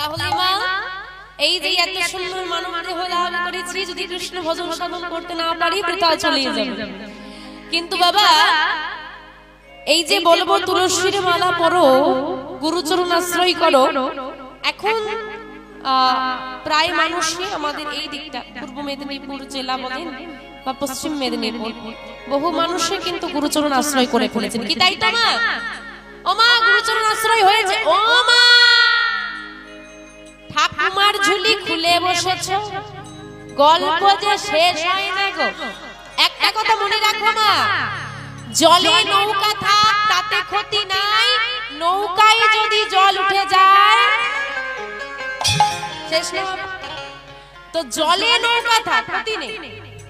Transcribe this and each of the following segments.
তাহলে মা এই যে এত সুন্দর মানব দেহ লাভ করেছি, যদি কৃষ্ণ ভজন সাধন করতে না পারি বৃথা চলে যাবে। কিন্তু বাবা এই যে বলবো তুলসীর মালা পরো, গুরুচরণ আশ্রয় করো, এখন প্রায় মানুষই আমাদের এই দিকটা পূর্ব মেদিনীপুর জেলা বলেন বা পশ্চিম মেদিনীপুর, বহু মানুষই কিন্তু গুরুচরণ আশ্রয় করে ফেলেছেন। কি তাই তো মা? ও মা, গুরুচরণ আশ্রয় হয়েছে। ও মা, ঠাকুমার ঝুলি খুলে বসেছ, গল্প যে শেষ হয় না গো। একটা কথা মনে রাখো মা, জলে নৌকা থাক তাতে ক্ষতি নাই, নৌকায় যদি জল উঠে যায় শেষ না। তো জলে নৌকা থাক ক্ষতি নেই।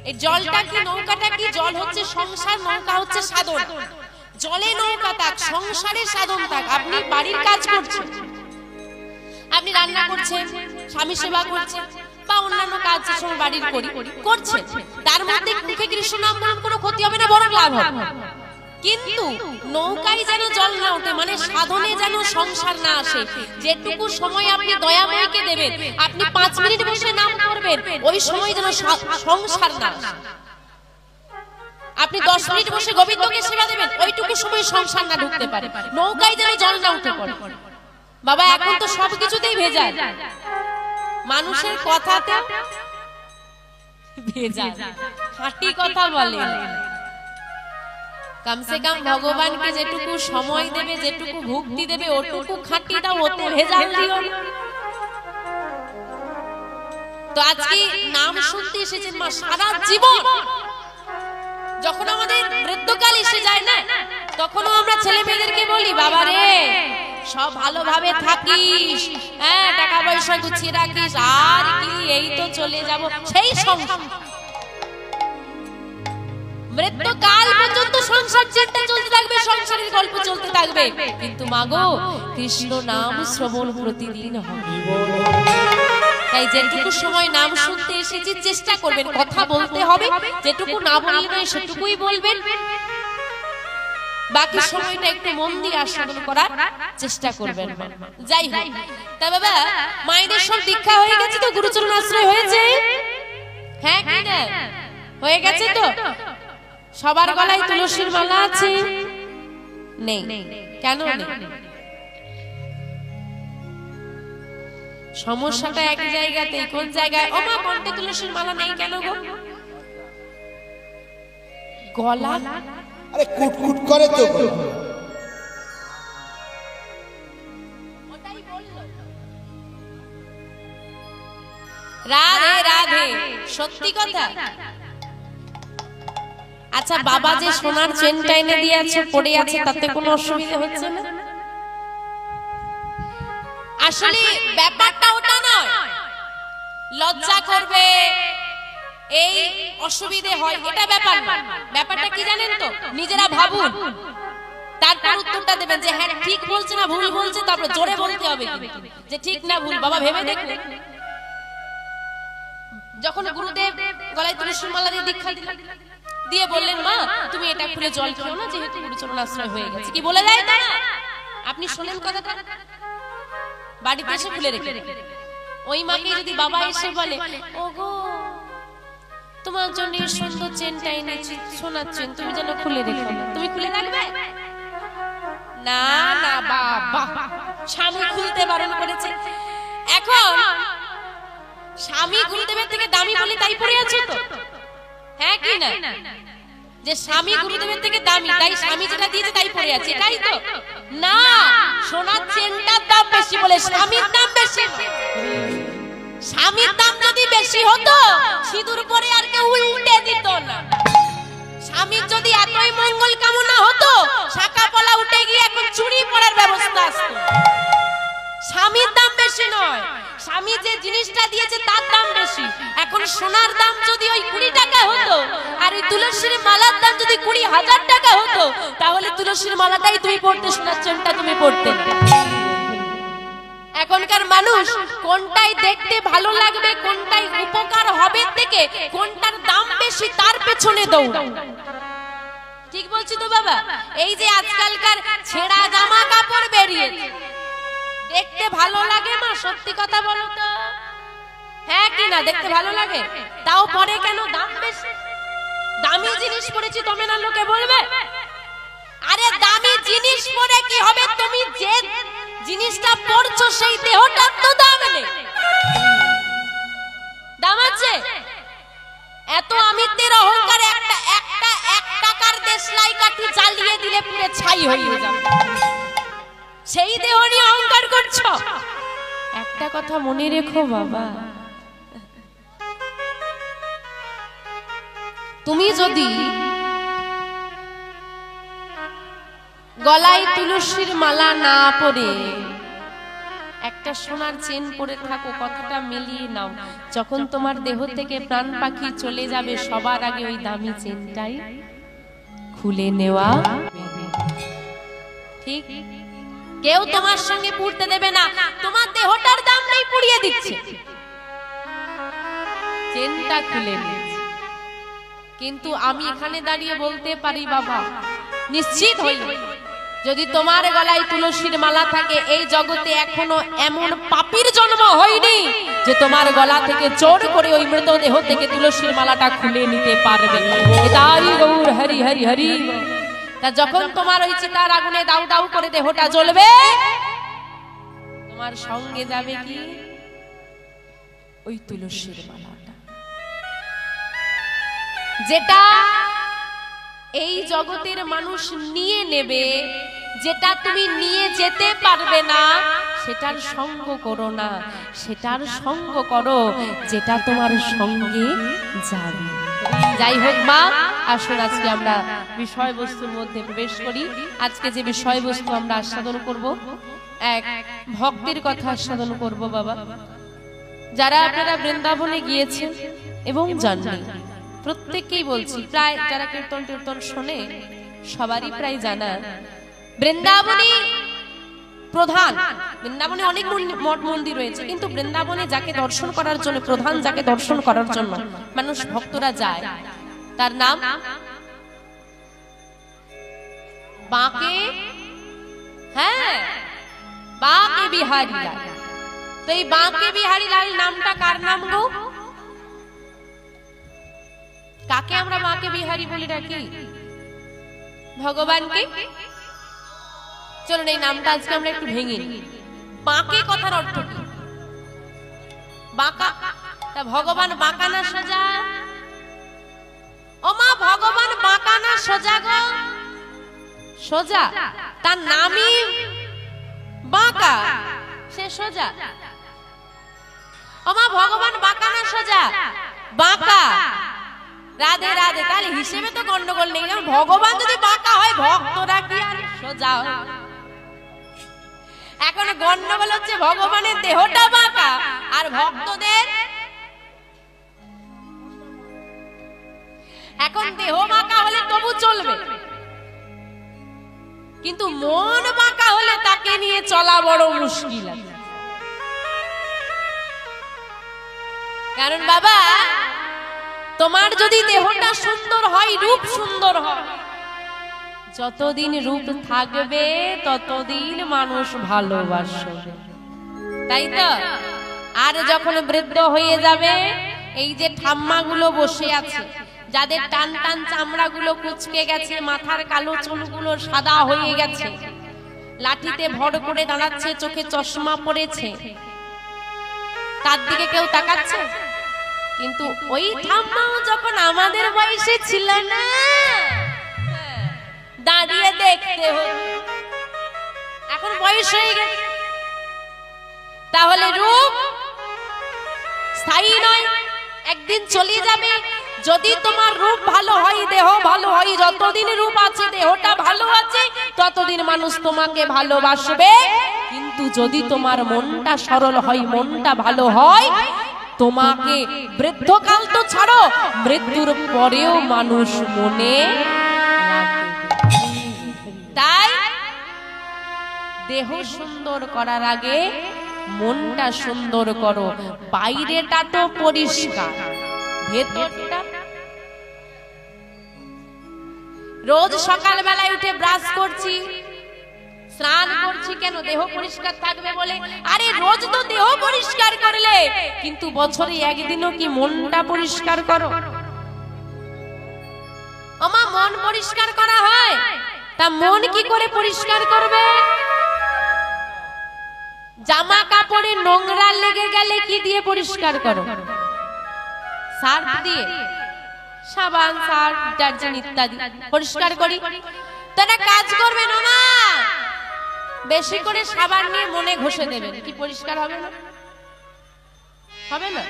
এই জলটা কি, নৌকাটা কি? জল হচ্ছে সংসার, নৌকা হচ্ছে সাধন। জলে নৌকা থাক, সংসারে সাধন থাক। আপনি বাড়ির কাজ করছেন, আপনি রান্না করছেন, স্বামী সেবা করছেন বা অন্যান্য কাজ যে সময় বাড়ির করছেন, তার মধ্যে মুখে কৃষ্ণ নাম বলুন, কোনো ক্ষতি হবে না, বরং লাভ হবে। কিন্তু নৌকায় যেন জল না ওঠে, মানে সাধনে যেন সংসার না আসে। যেটুকু সময় আপনি দয়াময়কে দেবেন, আপনি 5 মিনিট বসে নাম করবেন, ওই সময় যেন সংসার না আসে। আপনি 10 মিনিট বসে গোবিন্দকে সেবা দেবেন, ওইটুকু সময় সংসার না ঢুকতে পারে, নৌকায় যেন জল না উঠে পড়ে। বাবা এখন তো সবকিছুতেই ভেজাল, মানুষের কথাতে ভেজাল, খাঁটি কথা বলে। কমসে কম ভগবানকে যেটুকু সময় দেবে, যেটুকু ভক্তি দেবে, ওটুকু খাঁটি দাও, ওতে ভেজাল দিও। তো আজকে নাম শুনতে এসেছেন মা, সারা জীবন যখন আমাদের বৃদ্ধকাল এসে যায় না, তখনও আমরা ছেলে মেয়েদেরকে বলি, বাবা রে সব ভালোভাবে থাকিস, হ্যাঁ টাকা পয়সা গুছিয়ে রাখিস, আর কি এই তো চলে যাব, সেই সংসার। মৃত্যুকাল পর্যন্ত সংসার চিন্তা চলতে থাকবে, সংসারের গল্প চলতে থাকবে। কিন্তু মাগো, কৃষ্ণ নাম শ্রবণ প্রতিদিন হবে। তাই যেটুকু সময় নাম শুনতে এসেছি চেষ্টা করবেন, কথা বলতে হবে, যেটুকু না বললে নয় সেটুকুই বলবেন, বাকি সময়টা একটু মন দিয়ে আস্বাদন করার চেষ্টা করবেন। যাই হোক, তা বাবা মায়েদের সব দীক্ষা হয়ে গেছে তো, গুরুচরণ আশ্রয় হয়েছে, হ্যাঁ কি না হয়ে গেছে তো? সবার গলায় তুলসীর মালা আছে? নেই। কেন নেই? সমস্যাটা এক জায়গাতে। কোন জায়গায়? ও মা, কণ্ঠে তুলসীর মালা নেই কেন গো? গলা আরে কুটকুট করে তো। রাধে রাধে, সত্যি কথা। আচ্ছা বাবা যে সোনার চেনটা এনে দিয়েছে পড়ে আছে, তাতে কোনো অসুবিধা হচ্ছে না? আসলে ব্যাপারটা ওটা নয়, লজ্জা করবে এই অসুবিধে হয় এটা ব্যাপার না। ব্যাপারটা কি জানেন তো? নিজেরা ভাবুন, তারপর উত্তরটা দেবেন যে হ্যাঁ ঠিক বলছে না ভুল বলছে, তারপর জোরে বলতে হবে যে ঠিক না ভুল। বাবা ভেবে দেখুন, যখন গুরুদেব গলায় তুলসীর মালা দিয়ে দীক্ষা দিয়ে বললেন, মা তুমি এটা খুলে জল খেও না, যেহেতু গুরুচরণ আশ্রয় হয়ে গেছে, কি বলে যায় না? আপনি শোনেন কথাটা, বাড়িতে এসে খুলে রেখে। ওই মাকে যদি বাবা এসে বলে, ওগো তোমার জন্য সুন্দর চেনটা এনেছি, সোনার চেন, তুমি যেন খুলে রেখো, তুমি খুলে রাখবে? না না বাবা, স্বামী খুলতে বারণ করেছে। এখন স্বামী গুরুদেবের থেকে দামি বলে তাই পড়ে আছে তো, হ্যাঁ কি না? যে স্বামী গুরুদেবের থেকে দামি, তাই স্বামী যেটা দিয়েছে তাই পড়ে আছে, তাই তো না? সোনার চেনটার দাম বেশি বলে স্বামীর দাম বেশি। স্বামীর দাম যদি বেশি হতো, সিঁদুর পরে আর কেউ উল্টে দিত না। স্বামীর যদি এতই মঙ্গল কামনা হতো, শাখা পলা উঠে গিয়ে এখন চুড়ি পরার ব্যবস্থা আসতো। স্বামীর দাম বেশি নয়, স্বামী যে জিনিসটা দিয়েছে তার দাম বেশি। এখন সোনার দাম যদি ওই 20 টাকা হতো, আর ওই তুলসীর মালার দাম যদি 20,000 টাকা হতো, তাহলে তুলসীর মালাটাই তুমি পড়তে, সোনার চেনটা তুমি পড়তে। এখনকার মানুষ কোনটাই দেখতে ভালো লাগবে, কোনটাই উপকার হবে থেকে কোনটার দাম বেশি তার পেছনে দৌড়ায়। ঠিক বলছি তো বাবা? এই যে আজকালকার ছেঁড়া জামা কাপড় বেরিয়েছে, দেখতে ভালো লাগে মা, সত্যি কথা বলো তো, হ্যাঁ কি না? দেখতে ভালো লাগে, তাও পরে কেন? দাম বেশি, দামি জিনিস পরেছি তবে না লোকে বলবে? আরে দামি জিনিস পরে কি হবে? তুমি যে জিনিসটা পরছো সেই দেহটার তো দাম নেই, দাম আছে? এত আমিত্বের অহংকারে একটা একটা 1 টাকার দেশলাই কাঠি জ্বালিয়ে দিলে পুরো ছাই হয়ে যাবে, সেই দেহ নিয়ে অহংকার করছো। একটা কথা মনে রেখো বাবা, তুমি যদি গলায় তুলসীর মালা না পরে একটা সোনার চেন পরে থাকো, কথাটা মিলিয়ে নাও, যখন তোমার দেহ থেকে প্রাণ পাখি চলে যাবে সবার আগে ওই দামি চেনটাই খুলে নেওয়া, ঠিক? কেউ তোমার সঙ্গে পুড়তে দেবে না, তোমার দেহটার দাম নেই, পুড়িয়ে দিচ্ছে, চেনটা খুলে নিচ্ছে। কিন্তু আমি এখানে দাঁড়িয়ে বলতে পারি বাবা, নিশ্চিত হই, যদি তোমার গলায় তুলসীর মালা থাকে, এই জগতে এখনো এমন পাপীর জন্ম হয়নি যে তোমার গলা থেকে জোর করে ওই মৃতদেহ থেকে তুলসীর মালাটা খুলে নিতে পারবে। এটাই গৌর হরি হরি হরি। তা যখন তোমার ওই চিতার আগুনে দাউ দাউ করে দেহটা জ্বলবে, তোমার সঙ্গে যাবে কি? ওই তুলসীর মালাটা, যেটা এই জগতের মানুষ নিয়ে নেবে, যেটা তুমি নিয়ে যেতে পারবে না, সেটার সঙ্গ করো না, সেটার সঙ্গ করো যেটা তোমার সঙ্গে যাবে। যাই হোক মা, আসুন আজকে আমরা বিষয়বস্তুর মধ্যে প্রবেশ করি। আজকে যে বিষয়বস্তু আমরা আস্বাদন করব, এক ভক্তির কথা আস্বাদন করব বাবা। যারা আপনারা বৃন্দাবনে গিয়েছেন এবং জানেন, প্রত্যেককেই বলছি, প্রায় যারা কীর্তন টির্তন শোনে সবারই প্রায় জানা, বৃন্দাবনে প্রধান, বৃন্দাবনে অনেক মঠ মন্দির রয়েছে, কিন্তু বৃন্দাবনে যাকে দর্শন করার জন্য, প্রধান যাকে দর্শন করার জন্য মানুষ ভক্তরা যায়, তার নাম বাঁকে, হ্যাঁ, বাঁকে বিহারী লাল। তো এই বাঁকে বিহারী লাল নামটা কার নাম গো? কাকে আমরা বাঁকে বিহারী বলি ডাকি? ভগবানকে। চলুন এই নামটা আজকে আমরা একটু ভেঙে নিই। বাঁকে কথার অর্থ কি? বাঁকা। তা ভগবান বাঁকা না সোজা? ও মা, ভগবান বাঁকা না সোজা গো? সোজা। তার নামই বাঁকা, সে সোজা। ও মা, ভগবান বাঁকা না সোজা? বাঁকা। রাধে রাধে। তাহলে হিসেবে তো গন্ডগোল নেই, ভগবান যদি বাঁকা হয় ভক্তরা কি আর সোজা? এখন গন্ডগোল হচ্ছে ভগবানের দেহটা বাঁকা আর ভক্তদের। এখন দেহ বাঁকা হলে তবু চলবে, কিন্তু মন বাঁকা হলে তাকে নিয়ে চলা বড় মুশকিল আছে। কারণ বাবা, তোমার যদি দেহটা সুন্দর হয়, রূপ সুন্দর হয়, যতদিন রূপ থাকবে ততদিন মানুষ ভালোবাসবে, তাই তো? আর যখন বৃদ্ধ হয়ে যাবে, এই যে ঠাম্মাগুলো বসে আছে, যাদের টান টান চামড়াগুলো কুচকে গেছে, মাথার কালো চুলগুলো সাদা হয়ে গেছে, লাঠিতে ভর করে দাঁড়াচ্ছে, চোখে চশমা পড়েছে, তার দিকে কেউ তাকাচ্ছে? কিন্তু ওই ঠাম্মাও যখন আমাদের বয়সে ছিল না, দাঁড়িয়ে দেখতে হতো, এখন বয়স হয়ে গেছে। তাহলে রূপ স্থায়ী নয়, একদিন চলে যাবে। যদি তোমার রূপ ভালো হয়, দেহ ভালো হয়, যতদিন রূপ আছে, দেহটা ভালো আছে, ততদিন মানুষ তোমাকে ভালোবাসবে। কিন্তু যদি তোমার মনটা সরল হয়, মনটা ভালো হয়, তোমাকে বৃদ্ধকাল তো ছাড়ো, মৃত্যুর পরেও মানুষ মনে রাখবে। তাই দেহ সুন্দর করার আগে মনটা সুন্দর করো। বাইরেটা তো পরিষ্কার, ভেতরটা। রোজ সকালবেলায় উঠে ব্রাশ করছি, স্নান করছি কেন? দেহ পরিষ্কার থাকবে বলে। আরে রোজ তো দেহ পরিষ্কার করলে, কিন্তু বছরে একদিনও কি মনটা পরিষ্কার করো? আমা মন পরিষ্কার করা হয়? তা মন কি করে পরিষ্কার করবে? জামা কাপড়ে নোংরা লেগে গেলে কি দিয়ে পরিষ্কার করো? সার্ফ দিয়ে, সাবান, সার্ফ, ডিটারজেন্ট ইত্যাদি পরিষ্কার করি। তারা কাজ করবেন না, বেশি করে সাবান নিয়ে মনে ঘষে দেবেন, কি পরিষ্কার হবে না? হবে না।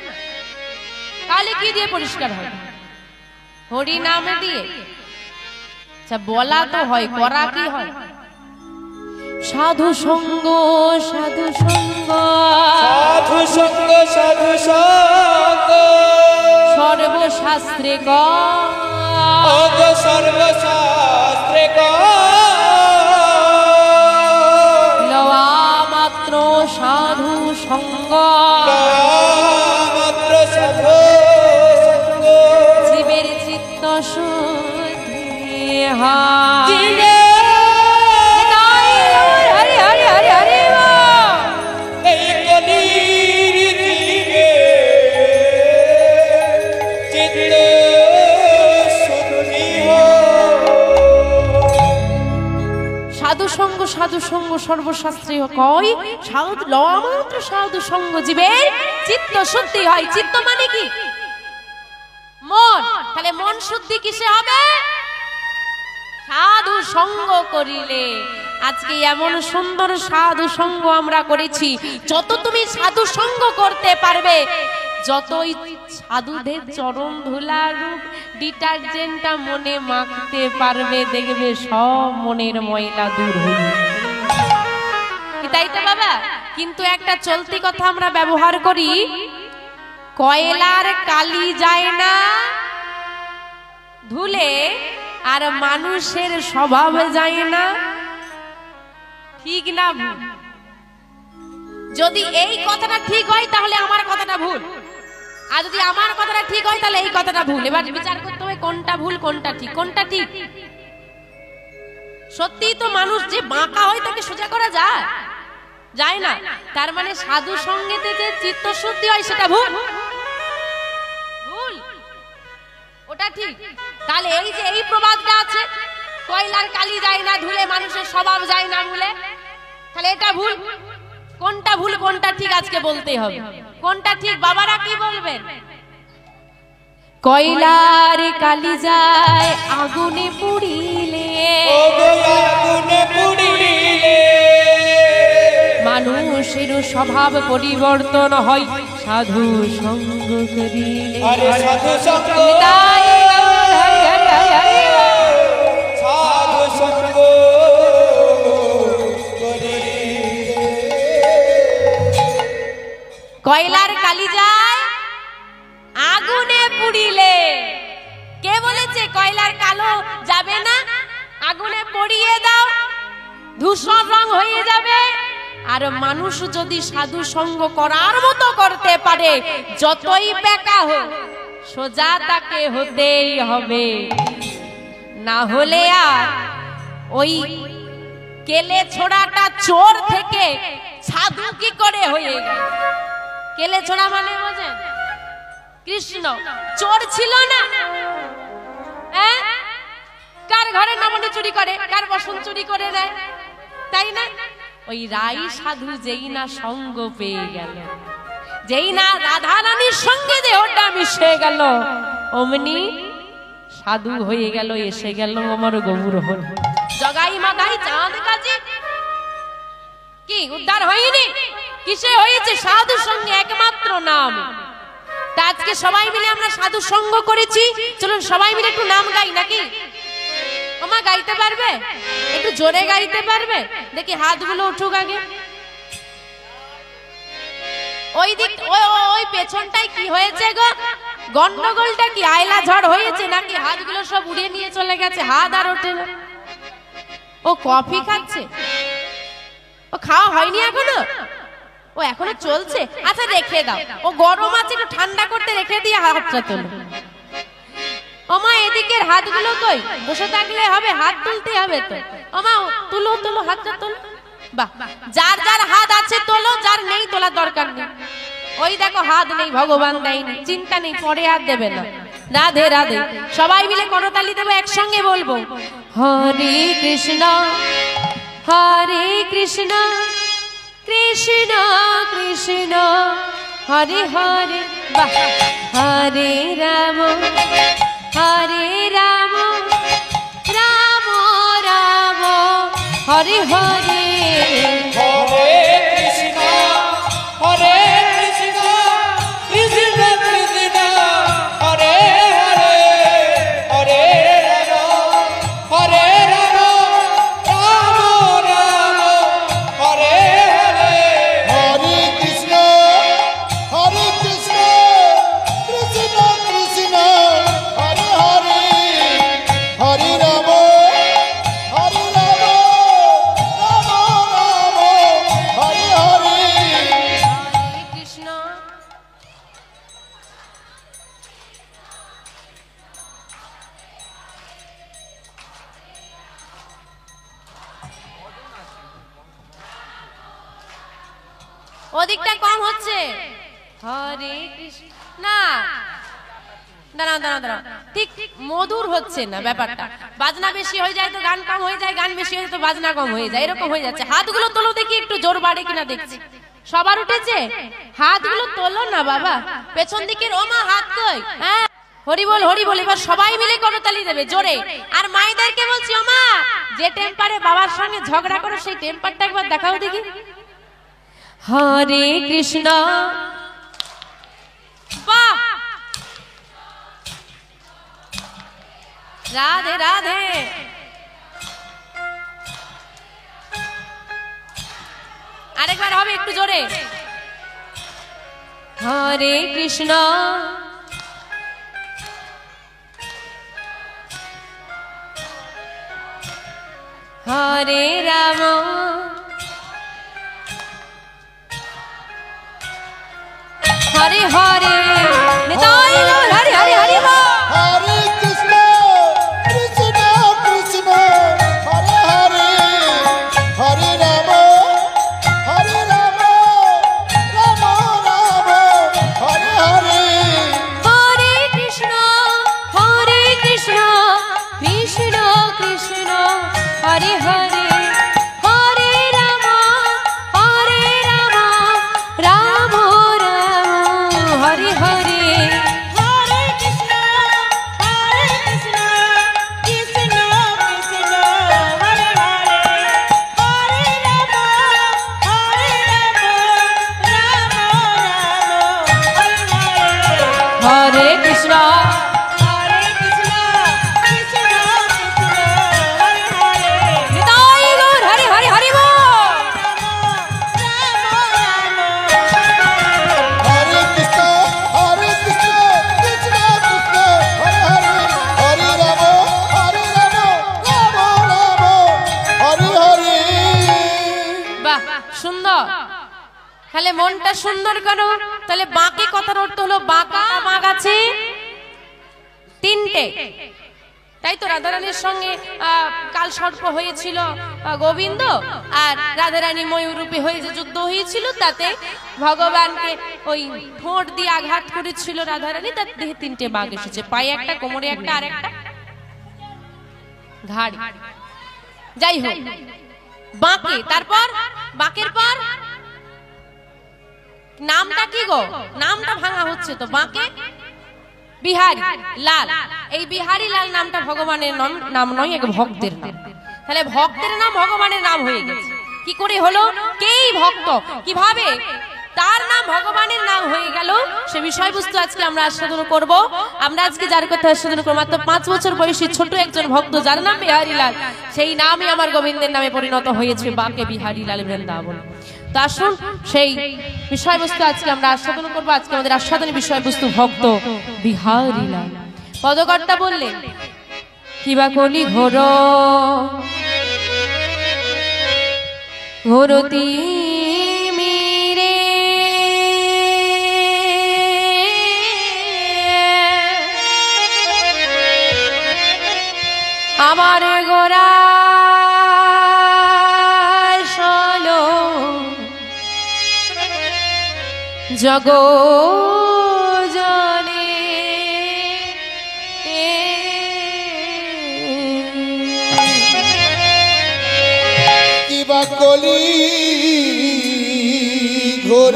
তাহলে কি দিয়ে পরিষ্কার হবে? হরি নাম দিয়ে। আচ্ছা, বলা তো হয়, করা কি হয়? সাধু সঙ্গ, সাধু সঙ্গ, সাধু সঙ্গ, সাধু সঙ্গ, সর্বশাস্ত্রে অগ সর্বশাস্ত্রে লওয়া মাত্র সাধু সঙ্গ, মাত্র সাধু সঙ্গ, জীবের চিত্ত শুদ্ধি হয়। হরি হরি হরি হরি এই কলির জীবে চিত্ত শুদ্ধি হয়। সাধু সঙ্গ, সাধু সঙ্গ সর্বশাস্ত্রে কয় সাধু লওয়া মাত্র সাধু সঙ্গ জীবের চিত্ত শুদ্ধি হয়। চিত্ত মানে কি? মন। তাহলে মন শুদ্ধি কিসে হবে? সাধু সঙ্গ করিলে। আজকে এমন সুন্দর সাধু সঙ্গ আমরা করেছি। যত তুমি সাধু সঙ্গ করতে পারবে, যতই সাধুদের চরণ ধুলা রূপ ডিটারজেন্টটা মনে মাখতে পারবে, দেখবে সব মনের ময়লা দূর হয়ে। তাই তো বাবা? কিন্তু একটা চলতি কথা আমরা ব্যবহার করি, কয়লার কালি যায় না ধুলে, আর মানুষের স্বভাব যায় না। ঠিক না ভুল? যদি এই কথাটা ঠিক হয় তাহলে আমার কথাটা ভুল, আর যদি আমার কথাটা ঠিক হয় তাহলে এই কথাটা ভুল। এবার বিচার করতে হবে কোনটা ভুল, কোনটা ঠিক, কোনটা ঠিক। সত্যি তো মানুষ যে বাঁকা হয় তাকে সোজা করা যায়? যায় না। তার মানে সাধু সঙ্গেতে যে চিত্ত শুদ্ধি হয় সেটা ভুল, ভুল, ওটা ঠিক। তাহলে এই যে এই প্রবাদটা আছে, কয়লার কালি যায় না ধুলে, মানুষের স্বভাব যায় না ভুলে, তাহলে এটা ভুল। কোনটা ভুল কোনটা ঠিক আজকে বলতে হবে। কোনটা ঠিক বাবারা কি বলবেন? কয়লার কালি যায় আগুনে পুড়িলে, আগুনে পুড়িলে মানুষের স্বভাব পরিবর্তন হয় সাধু সঙ্গ করিলে। আরে সাধু সঙ্গ, সাধু সঙ্গ করিলে কয়লার কালি যায় আগুনে পুড়িলে। কে বলেছে কয়লার কালো যাবে না? আগুনে পুড়িয়ে দাও, ধূসর রং হয়ে যাবে। আর মানুষ যদি সাধু সঙ্গ করার মতো করতে পারে, যতই বেকা হোক সোজা তাকে হতেই হবে, না হলে আর ওই কেলে ছোড়াটা চোর থেকে সাধু কি করে হয়ে গেল? কেলে ছোড়া মানে বোঝেন? কৃষ্ণ চোর ছিল না? কার ঘরে নমনি চুরি করে, কার বসন চুরি করে নেয়, তাই না? ওই রাই সাধু যেই না সঙ্গ পেয়ে গেল, যেই না রাধা রানীর সঙ্গে দেহটা মিশে গেল, অমনি সাধু হয়ে গেল, এসে গেল আমার গৌর হল। জগাই মাগাই চাঁদ কাজে কি উদ্ধার হয়নি? কিসে হয়েছে? সাধু সঙ্গে একমাত্র নাম। তা আজকে সবাই মিলে আমরা সাধু সঙ্গ করেছি, চলুন সবাই মিলে একটু নাম গাই নাকি? ওমা গাইতে পারবে? একটু জোরে গাইতে পারবে? দেখি হাতগুলো উঠুক আগে। ওই দিক ওই পেছনটায় কি হয়েছে গো? গন্ডগোলটা কি? আয়লা ঝড় হয়েছে নাকি? হাতগুলো সব উড়িয়ে নিয়ে চলে গেছে, হাত আর ওঠে না। ও কফি খাচ্ছে? ও খাওয়া হয়নি এখনো? ও এখনো চলছে? আচ্ছা রেখে দাও, ও গরম আছে, একটু ঠান্ডা করতে রেখে দিয়ে হাতটা তোলো। ওমা এদিকের হাতগুলো কই? বসে থাকলে হবে? হাত তুলতে হবে তো। ওমা তুলো তুলো, হাতটা তুলো। বাহ, যার যার হাত আছে তোলো, যার নেই তোলার দরকার নেই। ওই দেখো হাত নেই, ভগবান দেয়নি, চিন্তা নেই, পরে আর দেবে না। রাধে রাধে, সবাই মিলে করতালি দেবো, একসঙ্গে বলবো হরে কৃষ্ণ হরে কৃষ্ণ কৃষ্ণ কৃষ্ণ হরে হরে, বাহ, হরে রাম রাম রাম হরে হরে। হরে কৃষ্ণ হরে কৃষ্ণ কৃষ্ণ কৃষ্ণ হরে হরে, হরে রাম হরে রাম রাম রাম হরে হরে। হরে কৃষ্ণ কৃষ্ণ কৃষ্ণ হরে হরে, হরে রাম রাম রাম হরে হরে। হরে কৃষ্ণ ওদিকটা কম হচ্ছে। হরে কৃষ্ণ, না দাঁড়াও দাঁড়াও দাঁড়াও, ঠিক মধুর হচ্ছে না ব্যাপারটা। বাজনা বেশি হয়ে যায় তো গান কম হয়ে যায়, গান বেশি হয়ে তো বাজনা কম হয়ে যায়, এরকম হয়ে যাচ্ছে। হাতগুলো তোলো দেখি, একটু জোর বাড়ে কিনা দেখছি। সবার উঠেছে, হাতগুলো তোলো না বাবা, পেছন দিকের ও মা হাত কই? হ্যাঁ, হরি বল হরি বল। এবার সবাই মিলে করতালি দেবে জোরে। আর মাইদেরকে বলছি, ও মা, যে টেম্পারে বাবার সঙ্গে ঝগড়া করো সেই টেম্পারটা একবার দেখাও দেখি। হরে কৃষ্ণ, বাহ, রাধে রাধে। আরেকবার হবে একটু জোরে। হরে কৃষ্ণ হরে রাম হরে হরে, নিতাই গৌর হরে হরে হরে বল। হরে কৃষ্ণ কৃষ্ণ কৃষ্ণ হরে হরে, হরে রাম রাম রাম হরে হরে। হরে কৃষ্ণ কৃষ্ণ কৃষ্ণ হরে হরে, হরে রাম রাম রাম হরে হরে। হরে কৃষ্ণ কৃষ্ণ কৃষ্ণ হরে হরে, হরে রাম রাম রাম হরে কৃষ্ণ কৃষ্ণ কৃষ্ণ হরে হরে, নিতাই গৌর হরে হরে হরে বল। হরে কৃষ্ণ কৃষ্ণ কৃষ্ণ হরে হরে, হরে রাম রাম হরে হরে। বাহ, সুন্দর। তাহলে মনটা সুন্দর করো। তাহলে বাঁকে কথার অর্থ হলো বাঁকা মা গাছে তিনটে, তাই তো। রাধারানীর সঙ্গে কাল সর্প হয়েছিল গোবিন্দ, আর রাধারানী ময়ূরূপী হয়ে যে যুদ্ধ হয়েছিল, তাতে ভগবানকে ওই ঠোঁট দিয়ে আঘাত করেছিল রাধারানী, তার দেহে তিনটে বাঘ এসেছে, পায়ে একটা, কোমরে একটা, আর একটা ঘাড়ে। যাই হোক, বাঁকে, তারপর বাঁকের পর নামটা কি গো? নামটা ভাঙা হচ্ছে তো। বাঁকে বিহারী লাল, এই বিহারী লাল নামটা ভগবানের নাম নয়, এক ভক্তের নাম। তাহলে ভক্তের নাম ভগবানের নাম হয়ে গেছে। কি করে হলো? কেই ভক্ত, কিভাবে তার নাম ভগবানের নাম হয়ে গেল, সে বিষয়বস্তু আজকে আমরা আস্বাদন করব। আমরা আজকে যার কথা আস্বাদন করব, মাত্র 5 বছর বয়সী ছোট একজন ভক্ত, যার নাম বিহারী লাল, সেই নামই আমার গোবিন্দের নামে পরিণত হয়েছে, বাঁকে বিহারী লাল বৃন্দাবন। তো আসুন, সেই বিষয়বস্তু আজকে আমরা আস্বাদন করবো। আজকে আমাদের আস্বাদনের বিষয়বস্তু ভক্ত বিহারী লাল। পদকর্তা বললেন, কিবা কলি ঘোর ঘোরতি মিরে, আমার গোরা ষোলো জগজনে কিবা কলি ঘোর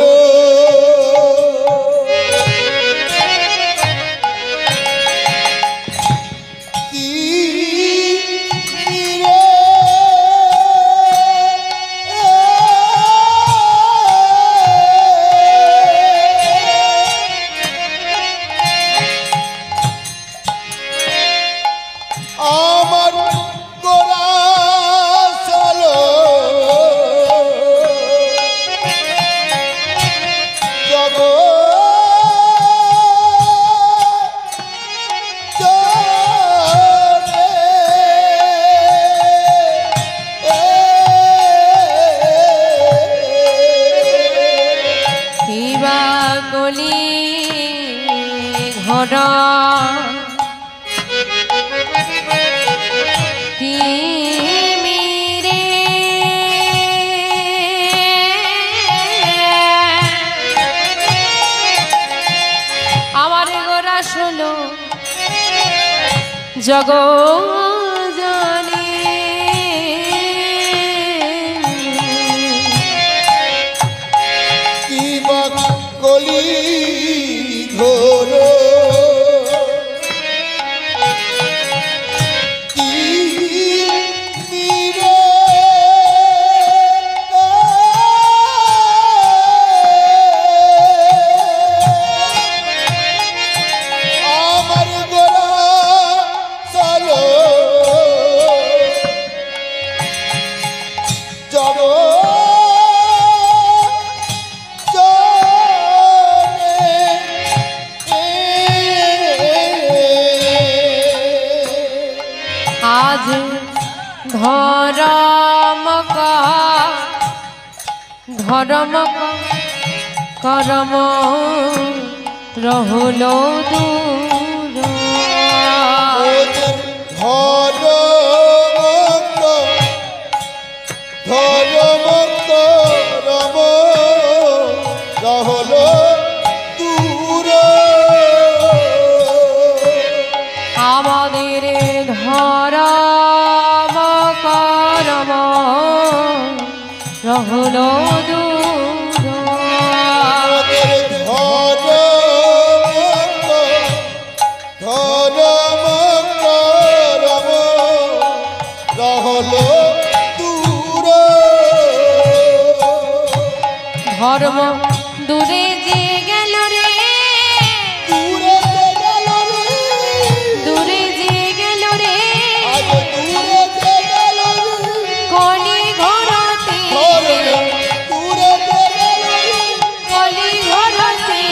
জগজনে কিবা কলি ঘোর ধর্ম করম রহলো দূর আমাদের ধর্ম করম রহলো ধর্ম দূরে যে গেল রে দূরে যে গেল রে কলি ঘরতে কলি ঘরতে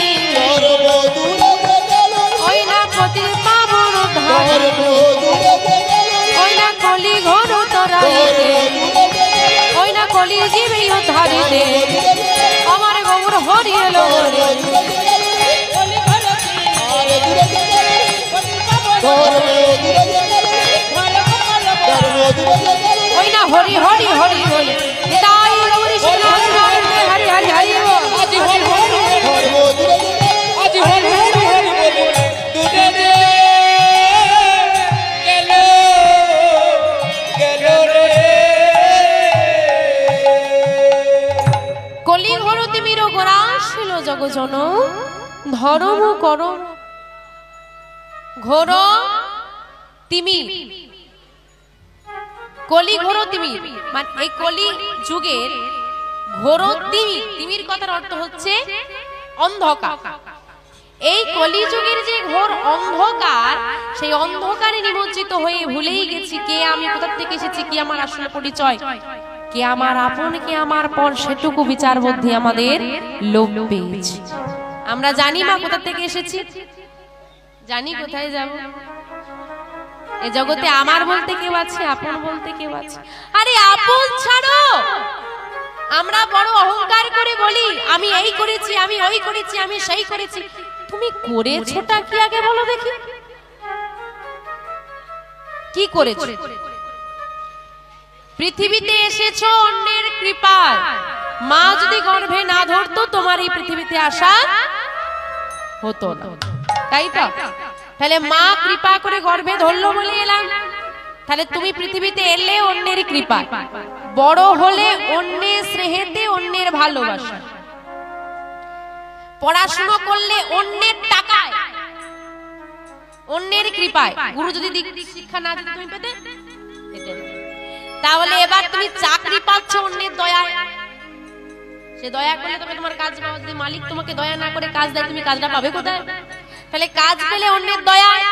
ওই না পতির পাবর ধার ওই না কলি ঘর তরাইতে ওই না কলি জীবে ধারিতে আমার গৌর হরি এলো ওই না হরি হরি হরি হরি নিতাই গৌরী শ্রীনাথ হরি হরি হরি আজি হরি হরি আজি হরি হরি হরি দুনে দে গেল রে কলি ঘর তিমির গোরা ছিল জগজন ধর্ম করম ঘোর তিমি কলি ঘোর তিমি মানে এই কলি যুগের ঘোর তিমি তিমির কথার অর্থ হচ্ছে অন্ধকার এই কলি যুগের যে ঘোর অন্ধকার সেই অন্ধকারে নিমজ্জিত হয়ে ভুলেই গেছি কে আমি কোথা থেকে এসেছি কি আমার আসলে পরিচয় কে আমার আপন কে আমার পর সেটুকু বিচার বুদ্ধি আমাদের লোপ পেয়েছে আমরা জানি মা কোথা থেকে এসেছি জানি কোথায় যাব এই জগতে আমার বলতে কেউ আছে আপন বলতে কেউ আছে আরে আপন ছাড়ো আমরা বড় অহংকার করে বলি আমি এই করেছি আমি ওই করেছি আমি সেই করেছি তুমি করেছোটা কি আগে বলো দেখি কি করেছো পৃথিবীতে এসেছো অন্যের কৃপায় মা যদি গর্ভে না ধরতো তোমার এই পৃথিবীতে আসা হতো না, তাই তো? তাহলে মা কৃপা করে গর্ভে ধরলো বলে এলাম। তাহলে তুমি পৃথিবীতে এলে অন্যের কৃপা, বড় হলে অন্যের স্নেহেতে, অন্যের ভালোবাসা, পড়াশোনা করলে অন্যের টাকায়, অন্যের কৃপায়। গুরু যদি শিক্ষা না দিতে তুমি পেতে, তাহলে এবার তুমি চাকরি পাচ্ছ অন্যের দয়ায়। সে দয়া করলে তবে তোমার কাজ পাওয়া। যদি মালিক তোমাকে দয়া না করে কাজ দেয়, তুমি কাজটা পাবে কোথায়? তাহলে কাজ পেলে অন্যের দয়ায়।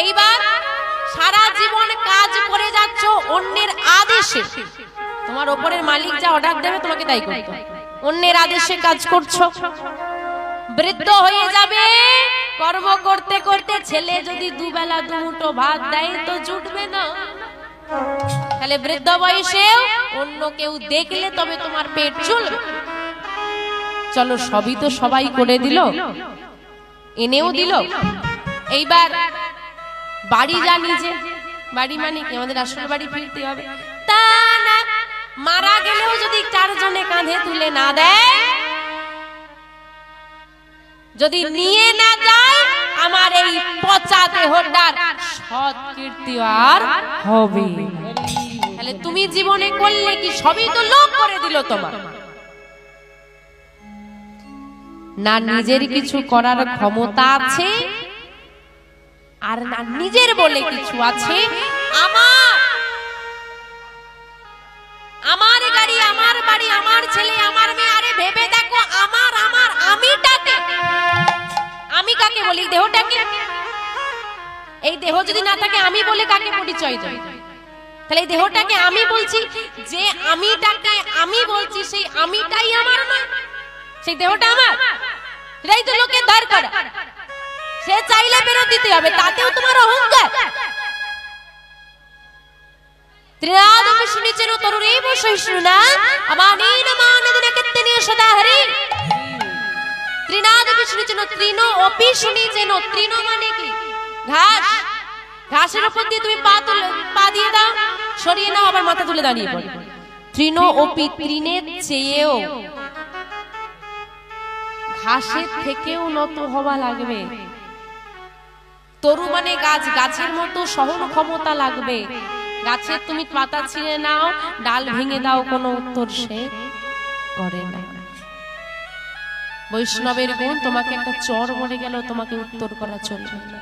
এইবার সারা জীবন কাজ করে যাচ্ছ অন্যের আদেশে। তোমার ওপরের মালিক যা অর্ডার দেবে তোমাকে তাই করতে হবে, অন্যের আদেশে কাজ করছো। বৃদ্ধ হয়ে যাবে, কর্ম করতে করতে ছেলে যদি দুবেলা দুমুঠো ভাত দেয় তো জুটবে না। তাহলে বৃদ্ধ বয়সেও অন্য কেউ দেখলে তবে তোমার পেট চলবে। চলো, সবই তো সবাই করে দিল, এনেও দিল। এইবার বাড়ি যা নিজে, বাড়ি মানে কি আমাদের আসল বাড়ি ফিরতে হবে তা না। মারা গেলেও যদি চারজনে কাঁধে তুলে না দেয়, যদি নিয়ে না যায়, আমার এই পচা দেহটার সৎ কীর্তি আর হবে। তাহলে তুমি জীবনে করলে কি? সবই তো লোক করে দিল তোমার। না নিজের কিছু করার ক্ষমতা আছে, আর না নিজের বলে কিছু আছে। আমার গাড়ি, আমার বাড়ি, আমার ছেলে, আমার মেয়ে। আরে ভেবে দেখো, আমার আমার আমিটাকে, আমি কাকে বলি? দেহটাকে। এই দেহ যদি না থাকে আমি বলে কাকে পরিচয় দেয়? তাহলে এই দেহটাকে আমি বলছি, যে আমিটাকে আমি বলছি, সেই আমিটাই আমার নয়, সেই দেহটা আমার। এটাই তো লোকের দরকার। সে চাইলে ফেরত দিতে হবে, তাতেও তোমার অহংকার। ত্রিনাদপি শুনিছেন তরুণেব সহিষ্ণুনা আমানেন মানদিন কীর্তনে সদা হরি। ত্রিনাদপি শুনিছেন, তৃণ অপি শুনিছেন। তৃণ মানে কি? ঘাস। ঘাসের উপর দিয়ে তুমি পা দিয়ে দাও, সরিয়ে নাও, আবার মাথা তুলে দাঁড়িয়ে পড়ো। তৃণ অপি, তৃণের চেয়েও, ঘাসের থেকেও নত হওয়া লাগবে। তরু মানে গাছ, গাছের মতো সহন ক্ষমতা লাগবে। গাছের তুমি পাতা ছিঁড়ে নাও, ডাল ভেঙে দাও, কোনো উত্তর সে করে না। বৈষ্ণবের গুণ, তোমাকে একটা চর মরে গেল, তোমাকে উত্তর করা চলবে না।